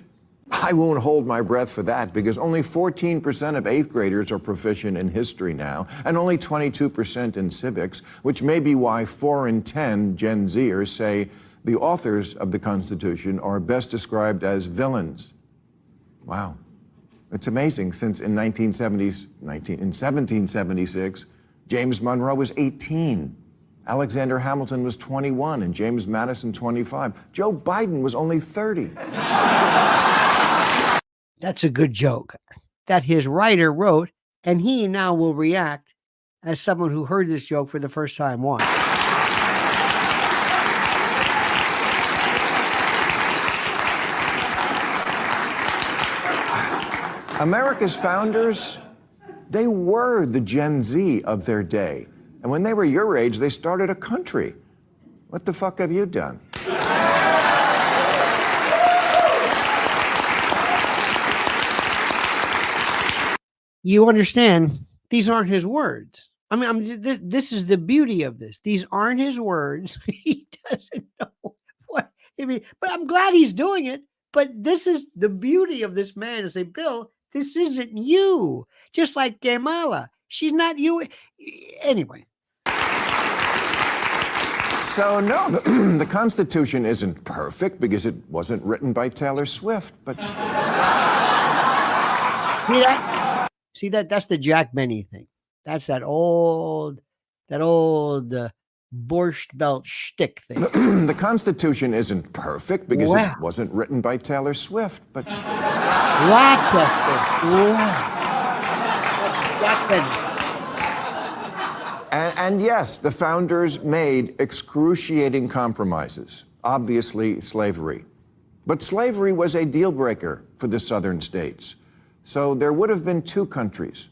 I won't hold my breath for that because only 14% of 8th graders are proficient in history now, and only 22% in civics, which may be why 4 in 10 Gen Zers say the authors of the Constitution are best described as villains. Wow. It's amazing, since in 1776, James Monroe was 18. Alexander Hamilton was 21 and James Madison 25. Joe Biden was only 30. That's a good joke that his writer wrote, and he now will react as someone who heard this joke for the first time once. America's founders, they were the Gen Z of their day. And when they were your age, they started a country. What the fuck have you done? You understand, these aren't his words. I mean, this is the beauty of this. These aren't his words. He doesn't know what I mean, but I'm glad he's doing it. But this is the beauty of this man to say, Bill, this isn't you. Just like Kamala, she's not you. Anyway. So, no, the Constitution isn't perfect because it wasn't written by Taylor Swift, but... See that? That's the Jack Benny thing. That's that old Borscht Belt shtick thing. The Constitution isn't perfect because it wasn't written by Taylor Swift, but... Jack Benny. And yes, the founders made excruciating compromises. Obviously, slavery. But slavery was a deal breaker for the southern states. So there would have been two countries.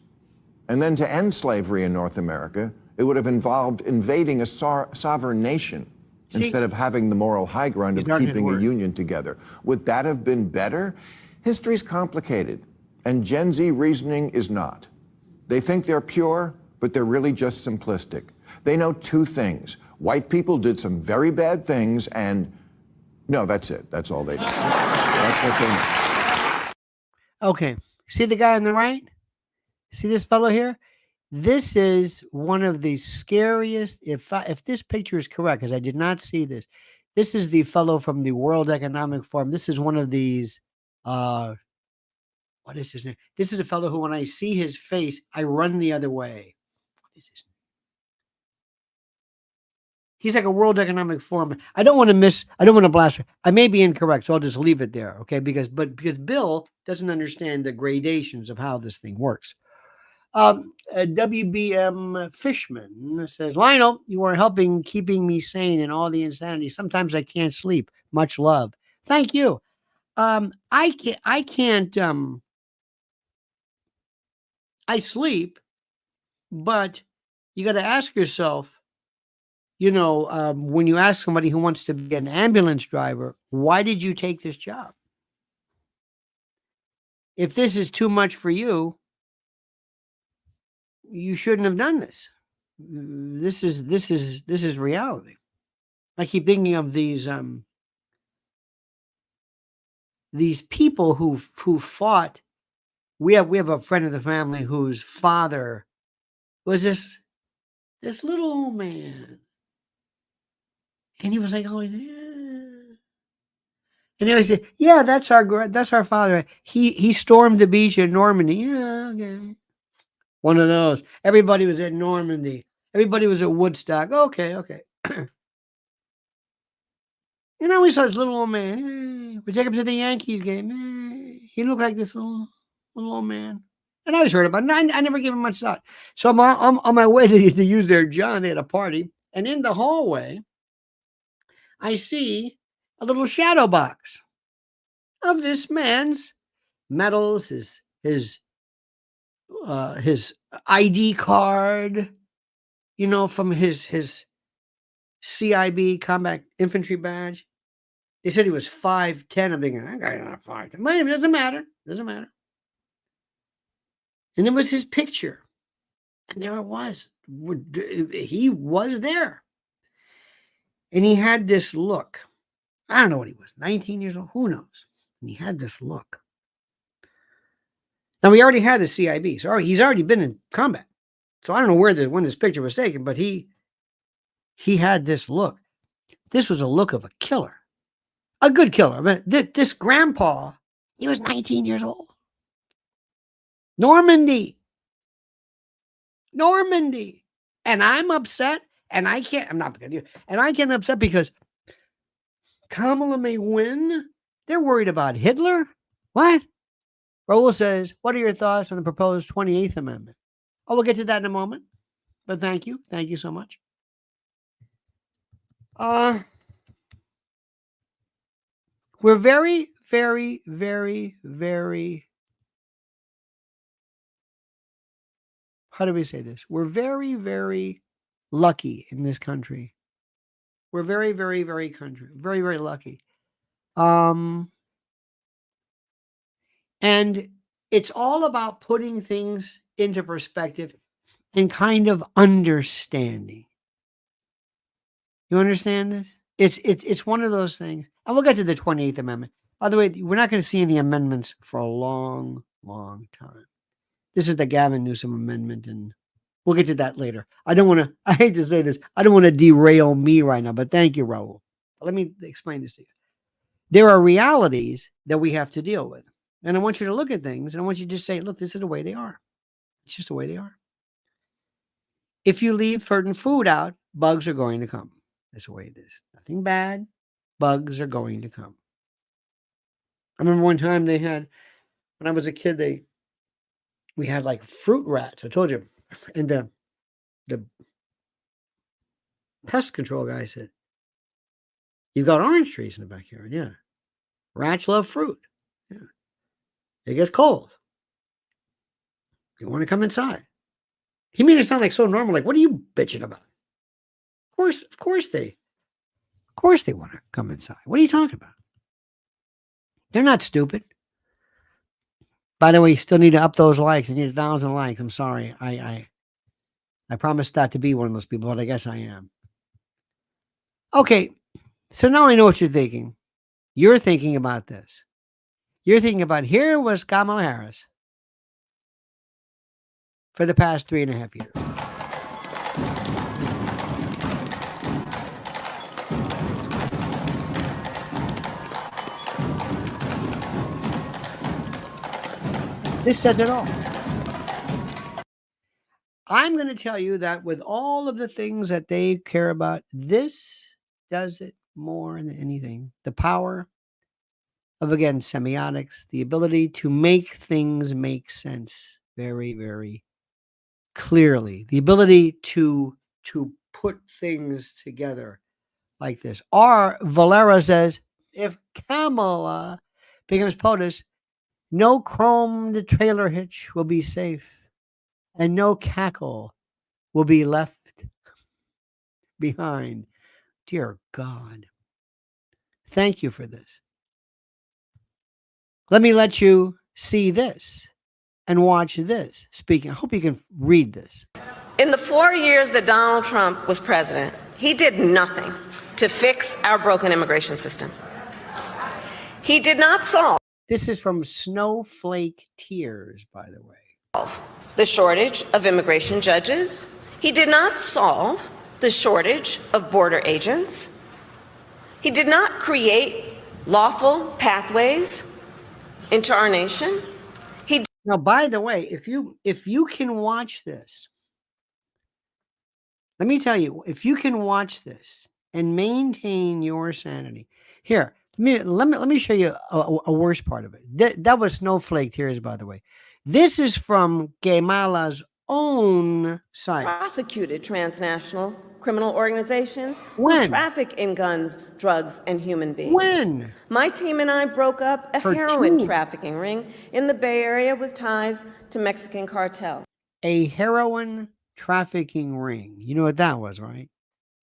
And then to end slavery in North America, it would have involved invading a sovereign nation instead of having the moral high ground of keeping a union together. Would that have been better? History's complicated, and Gen Z reasoning is not. They think they're pure, but they're really just simplistic. They know two things. White people did some very bad things, and no, that's it. That's all they know. That's what they know. Okay. See the guy on the right? See this fellow here? This is one of the scariest, if this picture is correct, because I did not see this. This is the fellow from the World Economic Forum. This is one of these, what is his name? This is a fellow who, when I see his face, I run the other way. What is his name? He's like a World Economic Forum. I don't want to blast her. I may be incorrect, so I'll just leave it there, okay? Because Bill doesn't understand the gradations of how this thing works. WBM Fishman says, Lionel, you are helping keeping me sane in all the insanity. Sometimes I can't sleep. Much love. Thank you. I can't I sleep, but you got to ask yourself, when you ask somebody who wants to be an ambulance driver, why did you take this job? If this is too much for you, you shouldn't have done this. This is reality. I keep thinking of these people who fought. We have a friend of the family whose father was this little old man. And he was like, oh, yeah. And they said, yeah, that's our father. He stormed the beach in Normandy. Yeah, okay. One of those. Everybody was at Normandy. Everybody was at Woodstock. Okay. We saw this little old man. We take him to the Yankees game. He looked like this little old man. And I always heard about it. I never gave him much thought. So I'm on my way to use their John. They had a party. And in the hallway, I see a little shadow box of this man's medals, his ID card, from his CIB combat infantry badge. They said he was 5'10". I'm thinking, that guy's not 5'10". But it doesn't matter. And it was his picture. And there it was. He was there. And he had this look. I don't know what he was, 19 years old. Who knows? And he had this look. Now, we already had the CIB. So he's already been in combat. So I don't know when this picture was taken, but he had this look. This was a look of a killer. A good killer. But this grandpa, he was 19 years old. Normandy. And I'm upset. And I'm not going to do, and I get upset because Kamala may win. They're worried about Hitler. What? Raul says, what are your thoughts on the proposed 28th Amendment? Oh, we'll get to that in a moment. But thank you. Thank you so much. We're very, very, very, very, how do we say this? We're very, very lucky in this country. We're very, very, very very, very lucky. And it's all about putting things into perspective and kind of understanding. You understand this? It's one of those things. And we'll get to the 28th Amendment. By the way, we're not going to see any amendments for a long, long time. This is the Gavin Newsom amendment, and we'll get to that later. I hate to say this, I don't want to derail me right now, but thank you, Raul. Let me explain this to you. There are realities that we have to deal with. And I want you to look at things, and I want you to just say, look, this is the way they are. It's just the way they are. If you leave certain food out, bugs are going to come. That's the way it is. Nothing bad. Bugs are going to come. I remember one time when I was a kid, we had like fruit rats. I told you. And the pest control guy said, you've got orange trees in the backyard. Yeah. Rats love fruit. Yeah. It gets cold. They want to come inside. He made it sound like so normal. Like, what are you bitching about? Of course they want to come inside. What are you talking about? They're not stupid. By the way, you still need to up those likes. I need 1,000 likes. I'm sorry. I promised not to be one of those people, but I guess I am. Okay. So now I know what you're thinking. You're thinking about this. You're thinking about, here was Kamala Harris for the past 3.5 years. This says it all. I'm going to tell you that with all of the things that they care about, this does it more than anything. The power of, again, semiotics, the ability to make things make sense very, very clearly. The ability to put things together like this. R. Valera says, if Kamala becomes POTUS, no chromed trailer hitch will be safe, and no cackle will be left behind. Dear God, thank you for this. Let me let you see this and watch this. Speaking, I hope you can read this. In the 4 years that Donald Trump was president, he did nothing to fix our broken immigration system. He did not solve. This is from Snowflake Tears, by the way. The shortage of immigration judges. He did not solve the shortage of border agents. He did not create lawful pathways into our nation. Now, by the way, if you can watch this, let me tell you, if you can watch this and maintain your sanity, here, let me show you a worse part of it. That was Snowflake Tears, by the way. This is from Kamala's own site. Prosecuted transnational criminal organizations When? who traffic in guns, drugs, and human beings. When? My team and I broke up a heroin trafficking ring in the Bay Area with ties to Mexican cartel. A heroin trafficking ring. You know what that was, right?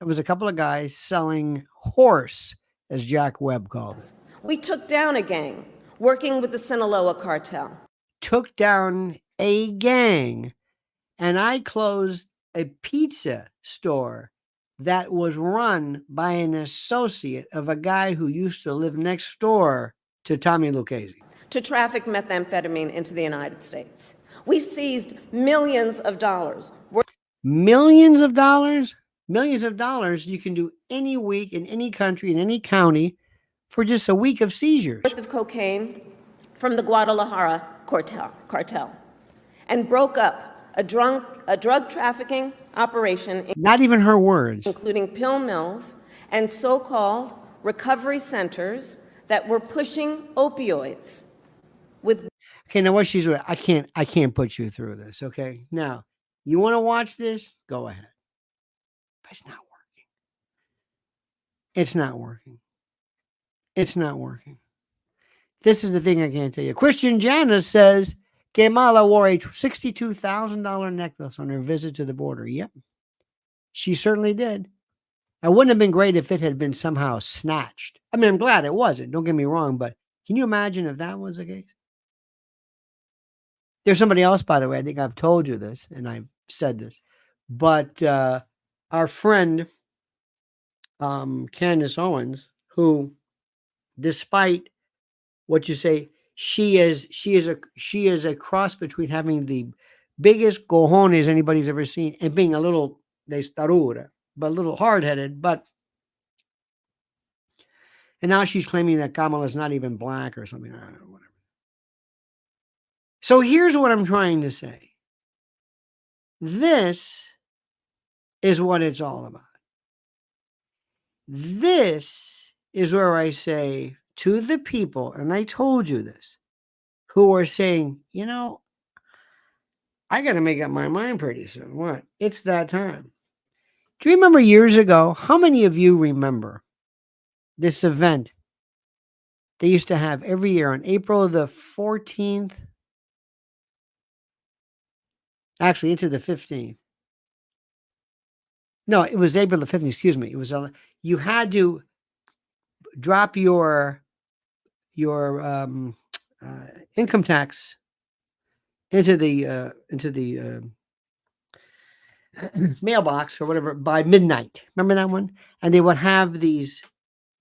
It was a couple of guys selling horse, as Jack Webb called it. We took down a gang working with the Sinaloa cartel. Took down a gang, and I closed a pizza store that was run by an associate of a guy who used to live next door to Tommy Lucchese. To traffic methamphetamine into the United States. We seized millions of dollars. Millions of dollars? Millions of dollars you can do any week in any country, in any county, for just a week of seizures. Worth of cocaine from the Guadalajara cartel, and broke up a drug trafficking operation, Not even her words. including pill mills and so-called recovery centers that were pushing opioids with. Okay, now what she's doing, I can't put you through this. Okay, now you want to watch this? Go ahead. But it's not working. It's not working. It's not working. This is the thing I can't tell you. Christian Janice says Kamala wore a $62,000 necklace on her visit to the border. Yep, she certainly did. It wouldn't have been great if it had been somehow snatched. I mean, I'm glad it wasn't. Don't get me wrong, but can you imagine if that was the case? There's somebody else, by the way. I think I've told you this, and I've said this, but our friend Candace Owens, who, despite what you say, she is a cross between having the biggest cojones anybody's ever seen and being a little destarura, but a little hard-headed. But and now she's claiming that Kamala's not even black or something. I don't know, whatever. So here's what I'm trying to say. This is what it's all about. This is where I say to the people, and I told you this, who are saying, you know, I got to make up my mind pretty soon. What? It's that time. Do you remember years ago? How many of you remember this event they used to have every year on April the 14th? Actually, into the 15th. No, it was April the 15th. Excuse me. It was you had to drop your income tax into the mailbox or whatever by midnight. Remember that one? And they would have the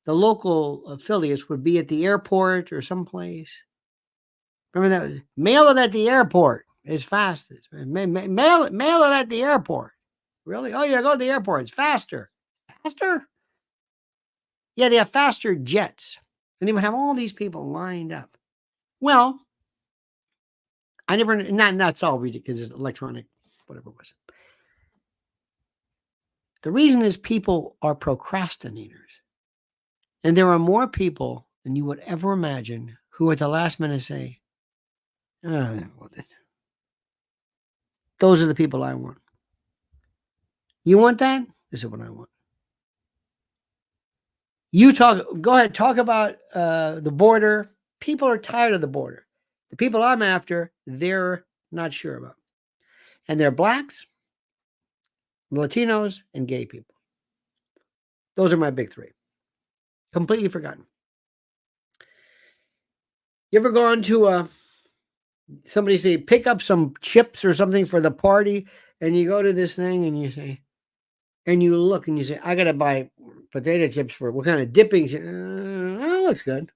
local affiliates would be at the airport or someplace. Remember that? Mail it at the airport is fastest. Mail it at the airport. Really? Oh, yeah, go to the airport. It's faster. Faster? Yeah, they have faster jets. And they would have all these people lined up. Well, I never, not all read it because it's electronic, whatever it was. The reason is people are procrastinators. And there are more people than you would ever imagine who at the last minute say, those are the people I want. You want that? This is what I want. Go ahead, talk about the border. People are tired of the border. The people I'm after, they're not sure about. And they're blacks, Latinos, and gay people. Those are my big three. Completely forgotten. You ever gone to somebody say, pick up some chips or something for the party, and you go to this thing and you say, and you look and you say, I got to buy potato chips for what kind of dipping? That looks good.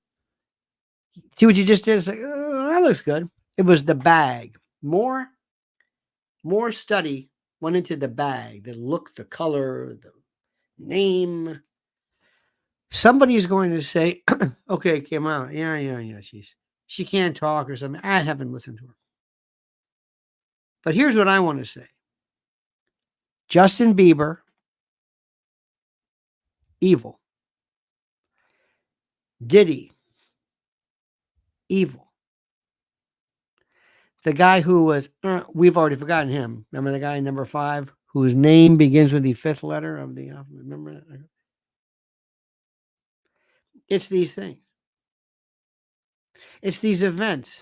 See what you just did? It's like, that looks good. It was the bag. More study went into the bag, the look, the color, the name. Somebody's going to say, okay, Kamala, yeah. She can't talk or something. I haven't listened to her. But here's what I want to say. Justin Bieber, evil. Diddy, evil. The guy who was, we've already forgotten him. Remember the guy number 5 whose name begins with the 5th letter of the alphabet? Remember that? It's these things. It's these events.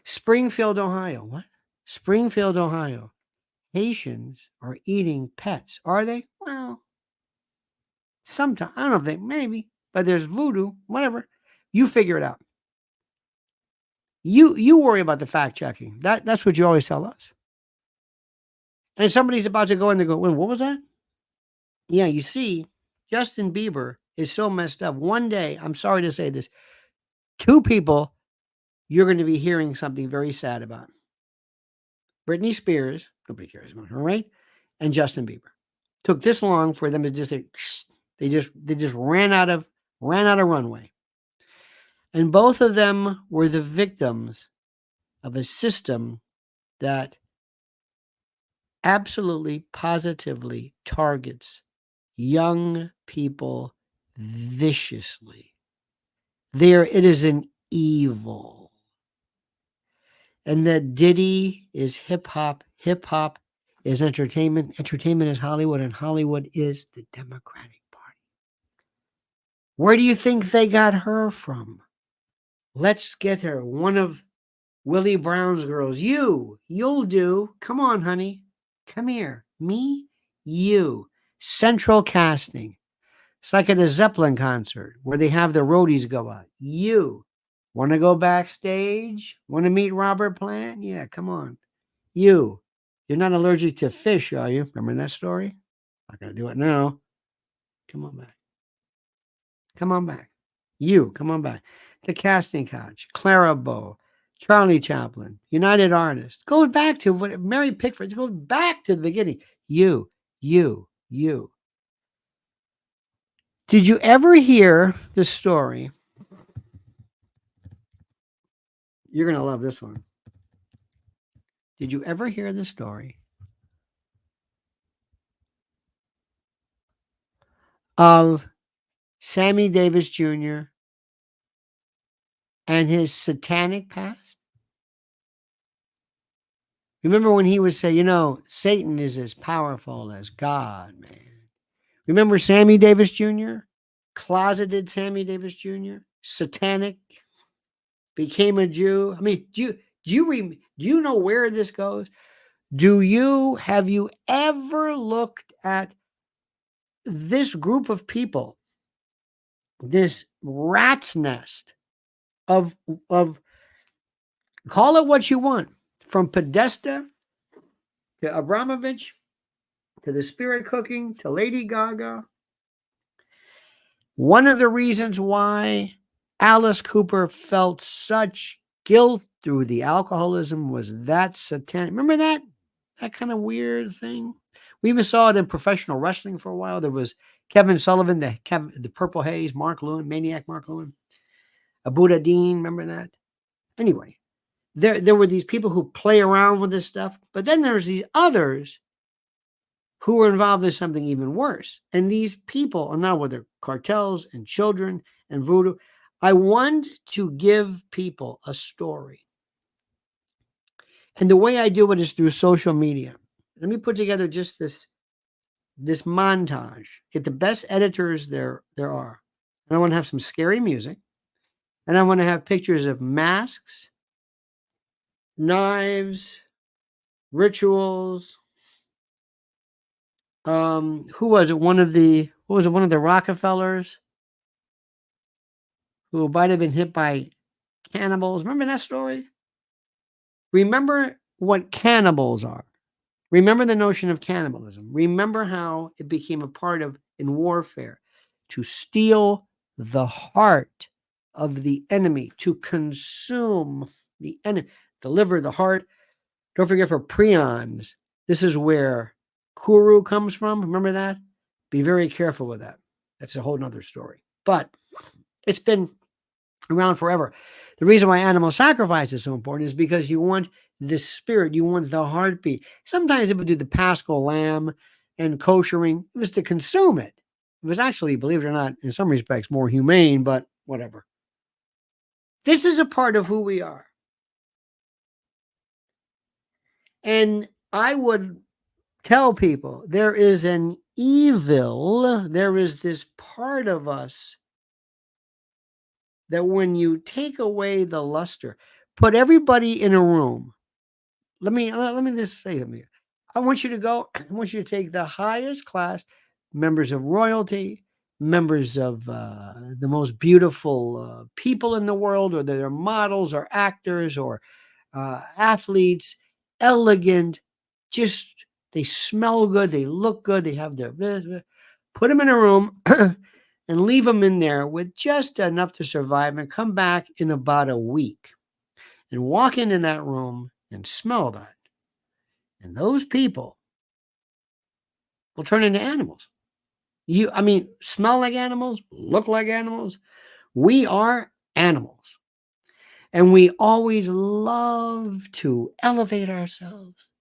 Springfield, Ohio. What? Springfield, Ohio. Haitians are eating pets. Are they? Well, sometimes. I don't know if they, maybe, but there's voodoo, whatever. You figure it out. You worry about the fact checking. That's what you always tell us. And somebody's about to go in there and go, wait, what was that? Yeah, you see, Justin Bieber is so messed up. One day, I'm sorry to say this, 2 people you're going to be hearing something very sad about. Britney Spears, nobody cares about her, right? And Justin Bieber. Took this long for them to just say, they just ran out of runway. And both of them were the victims of a system that absolutely, positively targets young people viciously. It is an evil. And that Diddy is hip hop is entertainment is Hollywood, and Hollywood is the Democratic Party. Where do you think they got her from? Let's get her. One of Willie Brown's girls. You'll do. Come on, honey. Come here. Me, you. Central casting. It's like at a Zeppelin concert where they have the roadies go out. You want to go backstage? Want to meet Robert Plant? Yeah, come on. You're not allergic to fish, are you? Remember that story? Not going to do it now. Come on back. Come on back. Come on back. The casting couch, Clara Bow, Charlie Chaplin, United Artists. Goes back to what Mary Pickford. It goes back to the beginning. You. Did you ever hear the story? You're going to love this one. Did you ever hear the story of Sammy Davis Jr. and his satanic past? Remember when he would say, Satan is as powerful as God, man. Remember Sammy Davis Jr.? Closeted Sammy Davis Jr., satanic, became a Jew. I mean, do you know where this goes? Have you ever looked at this group of people, this rat's nest of call it what you want, from Podesta to Abramovich to the Spirit Cooking to Lady Gaga? One of the reasons why Alice Cooper felt such guilt through the alcoholism was that satanic. Remember that kind of weird thing? We even saw it in professional wrestling for a while. There was Kevin Sullivan, the Purple Haze, Mark Lewin, Maniac Mark Lewin, Abuda Dean. Remember that? Anyway, there were these people who play around with this stuff, but then there's these others who were involved in something even worse. And these people are now with their cartels and children and voodoo. I want to give people a story. And the way I do it is through social media. Let me put together just this montage. Get the best editors there are. And I want to have some scary music. And I want to have pictures of masks, knives, rituals. Who was it? One of the Rockefellers who might have been hit by cannibals. Remember that story? Remember what cannibals are. Remember the notion of cannibalism. Remember how it became a part of in warfare to steal the heart of the enemy, to consume the enemy, deliver the heart. Don't forget for prions, this is where Kuru comes from. Remember that? Be very careful with that. That's a whole nother story. But it's been around forever. The reason why animal sacrifice is so important is because you want the spirit, you want the heartbeat. Sometimes they would do the Paschal lamb and koshering. It was to consume it. It was actually, believe it or not, in some respects, more humane, but whatever. This is a part of who we are. And I would tell people there is an evil, there is this part of us that when you take away the luster, put everybody in a room. Let me just say something. I want you to take the highest class members of royalty, members of the most beautiful people in the world, or they're models or actors or athletes, elegant, just they smell good, they look good, they have their, put them in a room and leave them in there with just enough to survive and come back in about a week and walk into that room and smell that. And those people will turn into animals. Smell like animals, look like animals. We are animals. And we always love to elevate ourselves.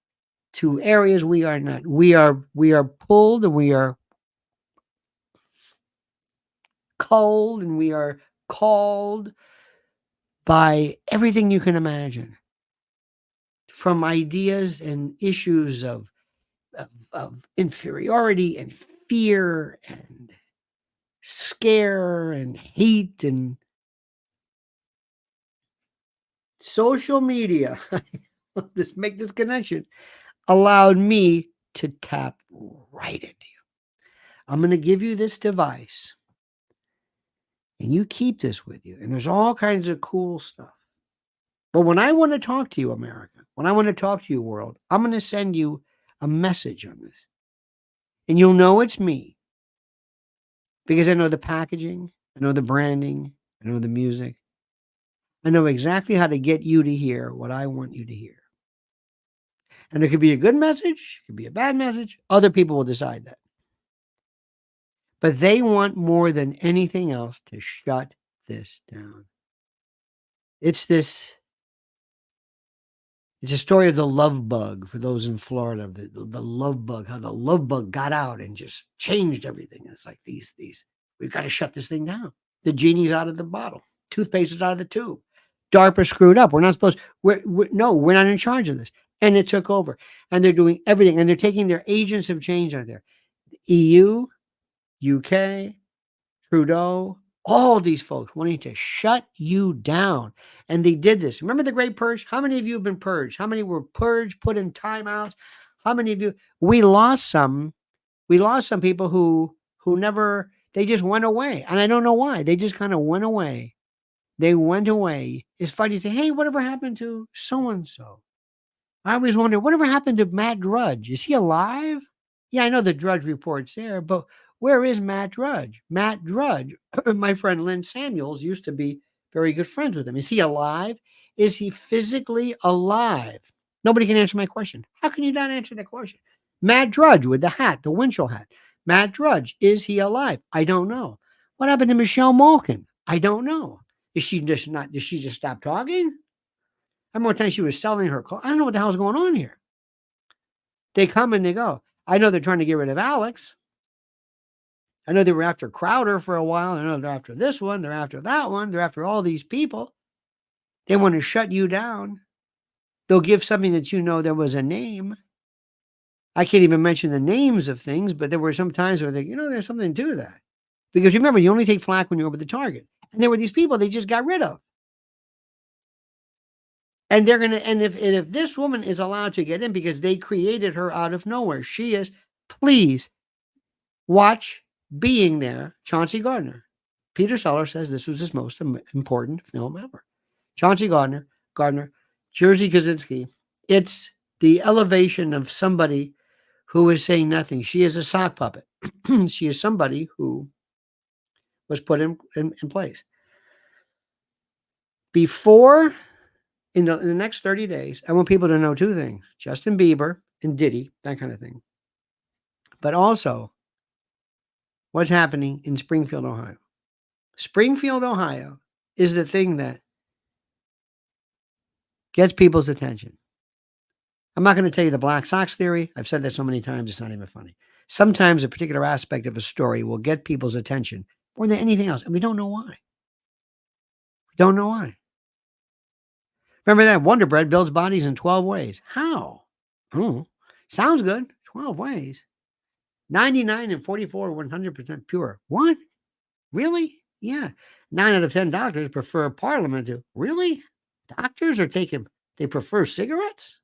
to areas we are not. We are pulled, and we are culled, and we are called by everything you can imagine, from ideas and issues of inferiority and fear and scare and hate and social media. Just make this connection, allowed me to tap right into you. I'm going to give you this device, and you keep this with you. And there's all kinds of cool stuff. But when I want to talk to you, America, when I want to talk to you, world, I'm going to send you a message on this. And you'll know it's me, because I know the packaging, I know the branding, I know the music. I know exactly how to get you to hear what I want you to hear. And it could be a good message, it could be a bad message. Other people will decide that. But they want more than anything else to shut this down. It's a story of the love bug for those in Florida, the love bug, how the love bug got out and just changed everything. It's like we've got to shut this thing down. The genie's out of the bottle. Toothpaste is out of the tube. DARPA screwed up. We're not supposed, we're not in charge of this. And it took over. And they're doing everything. And they're taking their agents of change out there. EU, UK, Trudeau, all these folks wanting to shut you down. And they did this. Remember the Great Purge? How many of you have been purged? How many were purged, put in timeouts? How many of you? We lost some people who never, they just went away. And I don't know why. They just kind of went away. They went away. It's funny to say, hey, whatever happened to so-and-so? I always wonder, whatever happened to Matt Drudge? Is he alive? Yeah, I know the Drudge report's there, but where is Matt Drudge? Matt Drudge, my friend Lynn Samuels used to be very good friends with him. Is he alive? Is he physically alive? Nobody can answer my question. How can you not answer that question? Matt Drudge with the hat, the Winchell hat. Matt Drudge, is he alive? I don't know. What happened to Michelle Malkin? I don't know. Did she just stop talking? I remember one time she was selling her clothes. I don't know what the hell's going on here. They come and they go. I know they're trying to get rid of Alex. I know they were after Crowder for a while. I know they're after this one. They're after that one. They're after all these people. They want to shut you down. They'll give something that you know there was a name. I can't even mention the names of things, but there were some times where there's something to that. Because remember, you only take flak when you're over the target. And there were these people they just got rid of. And they're going to, and if this woman is allowed to get in because they created her out of nowhere, she is, please watch Being There, Chauncey Gardner. Peter Sellers says this was his most important film ever. Chauncey Gardner, Jerzy Kosinski. It's the elevation of somebody who is saying nothing. She is a sock puppet. She is somebody who was put in place. Before, in the next 30 days, I want people to know two things. Justin Bieber and Diddy, that kind of thing. But also, what's happening in Springfield, Ohio. Springfield, Ohio is the thing that gets people's attention. I'm not going to tell you the Black Sox theory. I've said that so many times, it's not even funny. Sometimes a particular aspect of a story will get people's attention more than anything else, and we don't know why. We don't know why. Remember that Wonder Bread builds bodies in 12 ways. How? Oh, sounds good. 12 ways. 99 and 44 are 100% pure. What? Really? Yeah. 9 out of 10 doctors prefer Parliament to. Really? Doctors are they prefer cigarettes?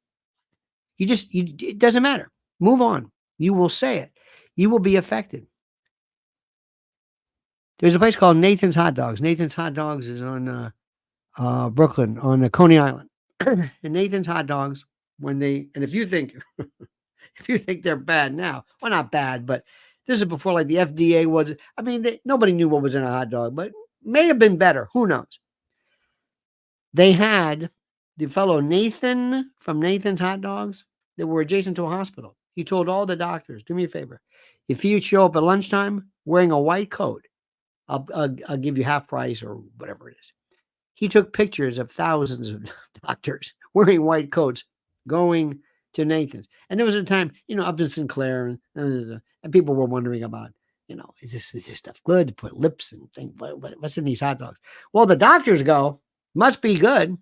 It doesn't matter. Move on. You will say it. You will be affected. There's a place called Nathan's Hot Dogs. Nathan's Hot Dogs is on Brooklyn, on Coney Island. And Nathan's Hot Dogs, if you think they're bad now, well, not bad, but this is before like the FDA was. I mean, nobody knew what was in a hot dog, but may have been better. Who knows? They had the fellow Nathan from Nathan's Hot Dogs that were adjacent to a hospital. He told all the doctors, do me a favor. If you show up at lunchtime wearing a white coat, I'll give you half price or whatever it is. He took pictures of thousands of doctors wearing white coats going to Nathan's. And there was a time, Upton Sinclair and people were wondering about, is this stuff good to put lips and things? What's in these hot dogs? Well, the doctors go, must be good.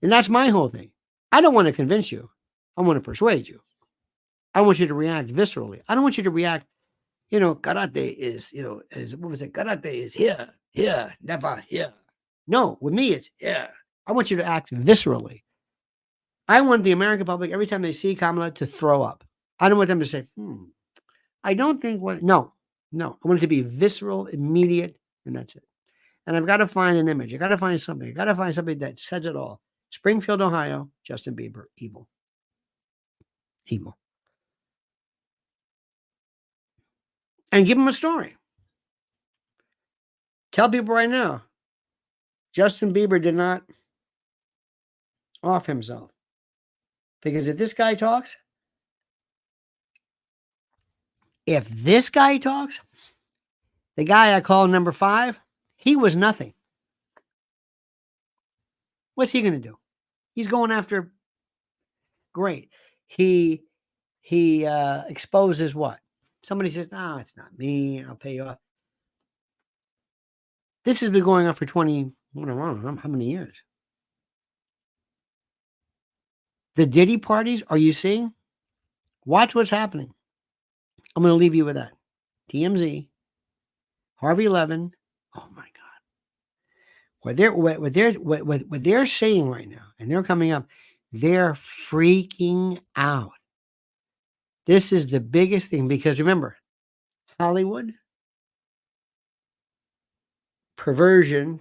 And that's my whole thing. I don't want to convince you. I want to persuade you. I want you to react viscerally. I don't want you to react, karate is, what was it? Karate is here, never here. No, with me, it's here. I want you to act viscerally. I want the American public, every time they see Kamala, to throw up. I don't want them to say, I don't think no. I want it to be visceral, immediate, and that's it. And I've got to find an image. I got to find something. I got to find something that says it all. Springfield, Ohio, Justin Bieber, evil. Evil. And give them a story. Tell people right now, Justin Bieber did not off himself. Because if this guy talks, the guy I call number 5, he was nothing. What's he going to do? He's going after, great. He exposes what? Somebody says, no, it's not me. I'll pay you off. This has been going on for 20, I don't know how many years. The Diddy parties, are you seeing? Watch what's happening. I'm going to leave you with that. TMZ, Harvey Levin. Oh my God. What they're saying right now, and they're coming up, they're freaking out. This is the biggest thing because remember, Hollywood, perversion,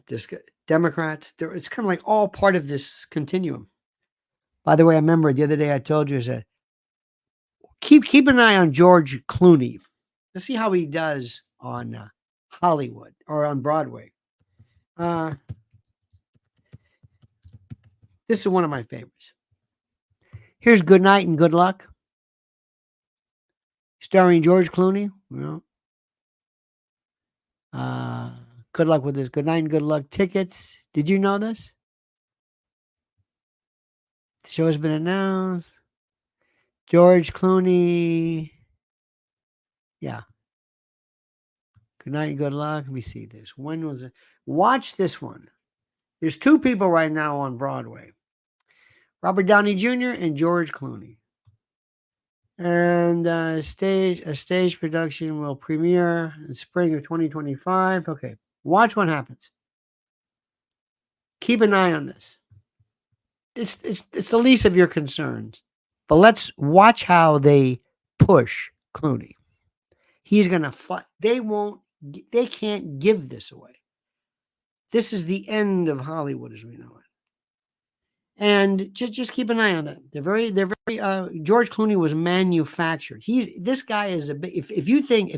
Democrats, it's kind of like all part of this continuum. By the way, I remember the other day I told you that keep an eye on George Clooney. Let's see how he does on Hollywood or on Broadway. This is one of my favorites. Here's Good Night and Good Luck, starring George Clooney. Good luck with this. Good Night and Good Luck tickets. Did you know this? The show has been announced. George Clooney. Yeah. Good Night and Good Luck. Let me see this. When was it? Watch this one. There's 2 people right now on Broadway. Robert Downey Jr. and George Clooney. And a stage production will premiere in spring of 2025. Okay. Watch what happens. Keep an eye on this. It's the least of your concerns. But let's watch how they push Clooney. He's going to fight. They can't give this away. This is the end of Hollywood as we know it. And just keep an eye on that. They're very George Clooney was manufactured. This guy is a big, if you think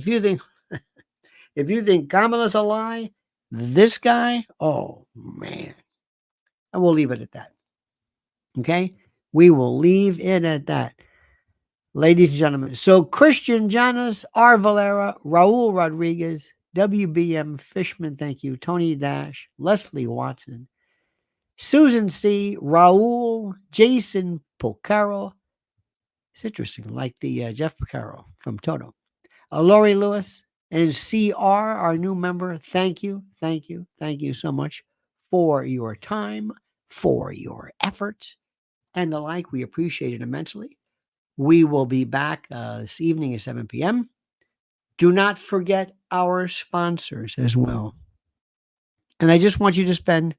Kamala's a lie, this guy, oh man. And we'll leave it at that. Okay? We will leave it at that. Ladies and gentlemen. So Christian Janas, R. Valera, Raul Rodriguez, WBM Fishman, thank you. Tony Dash, Leslie Watson, Susan C., Raul, Jason Pocaro. It's interesting, like the Jeff Pocaro from Toto. Lori Lewis and CR, our new member. Thank you so much for your time, for your efforts, and the like. We appreciate it immensely. We will be back this evening at 7 p.m. Do not forget our sponsors as well. And I just want you to spend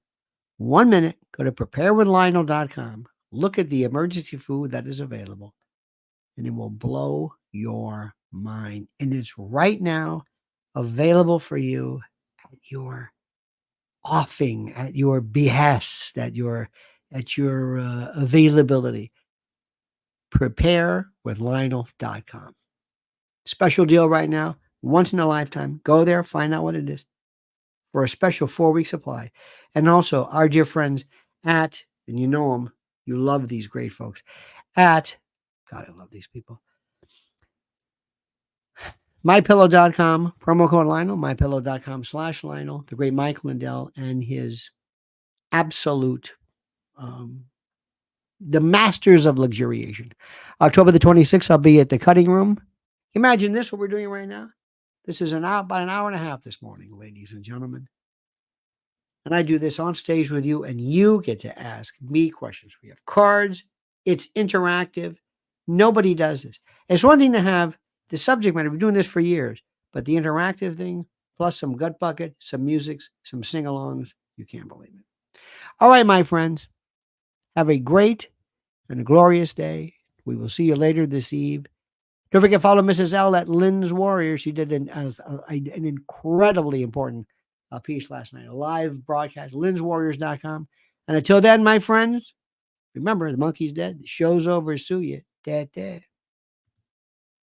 1 minute, go to preparewithlionel.com, look at the emergency food that is available, and it will blow your mind. And it's right now available for you at your offing, at your behest, at your availability. Preparewithlionel.com. Special deal right now, once in a lifetime. Go there, find out what it is for a special 4-week supply. And also our dear friends at, and you know them, you love these great folks, at, God, I love these people. MyPillow.com, promo code Lionel, MyPillow.com/Lionel, the great Mike Lindell and his absolute the masters of luxuriation. October the 26th, I'll be at the Cutting Room. Imagine this, what we're doing right now. This is about an hour and a half this morning, ladies and gentlemen. And I do this on stage with you, and you get to ask me questions. We have cards. It's interactive. Nobody does this. It's one thing to have the subject matter. We've been doing this for years. But the interactive thing, plus some gut bucket, some musics, some sing-alongs, you can't believe it. All right, my friends. Have a great and a glorious day. We will see you later this eve. Don't forget, follow Mrs. L at Lynn's Warrior. She did an incredibly important piece last night, a live broadcast, lynswarriors.com. And until then, my friends, remember, the monkey's dead. The show's over. Sue you. Dead.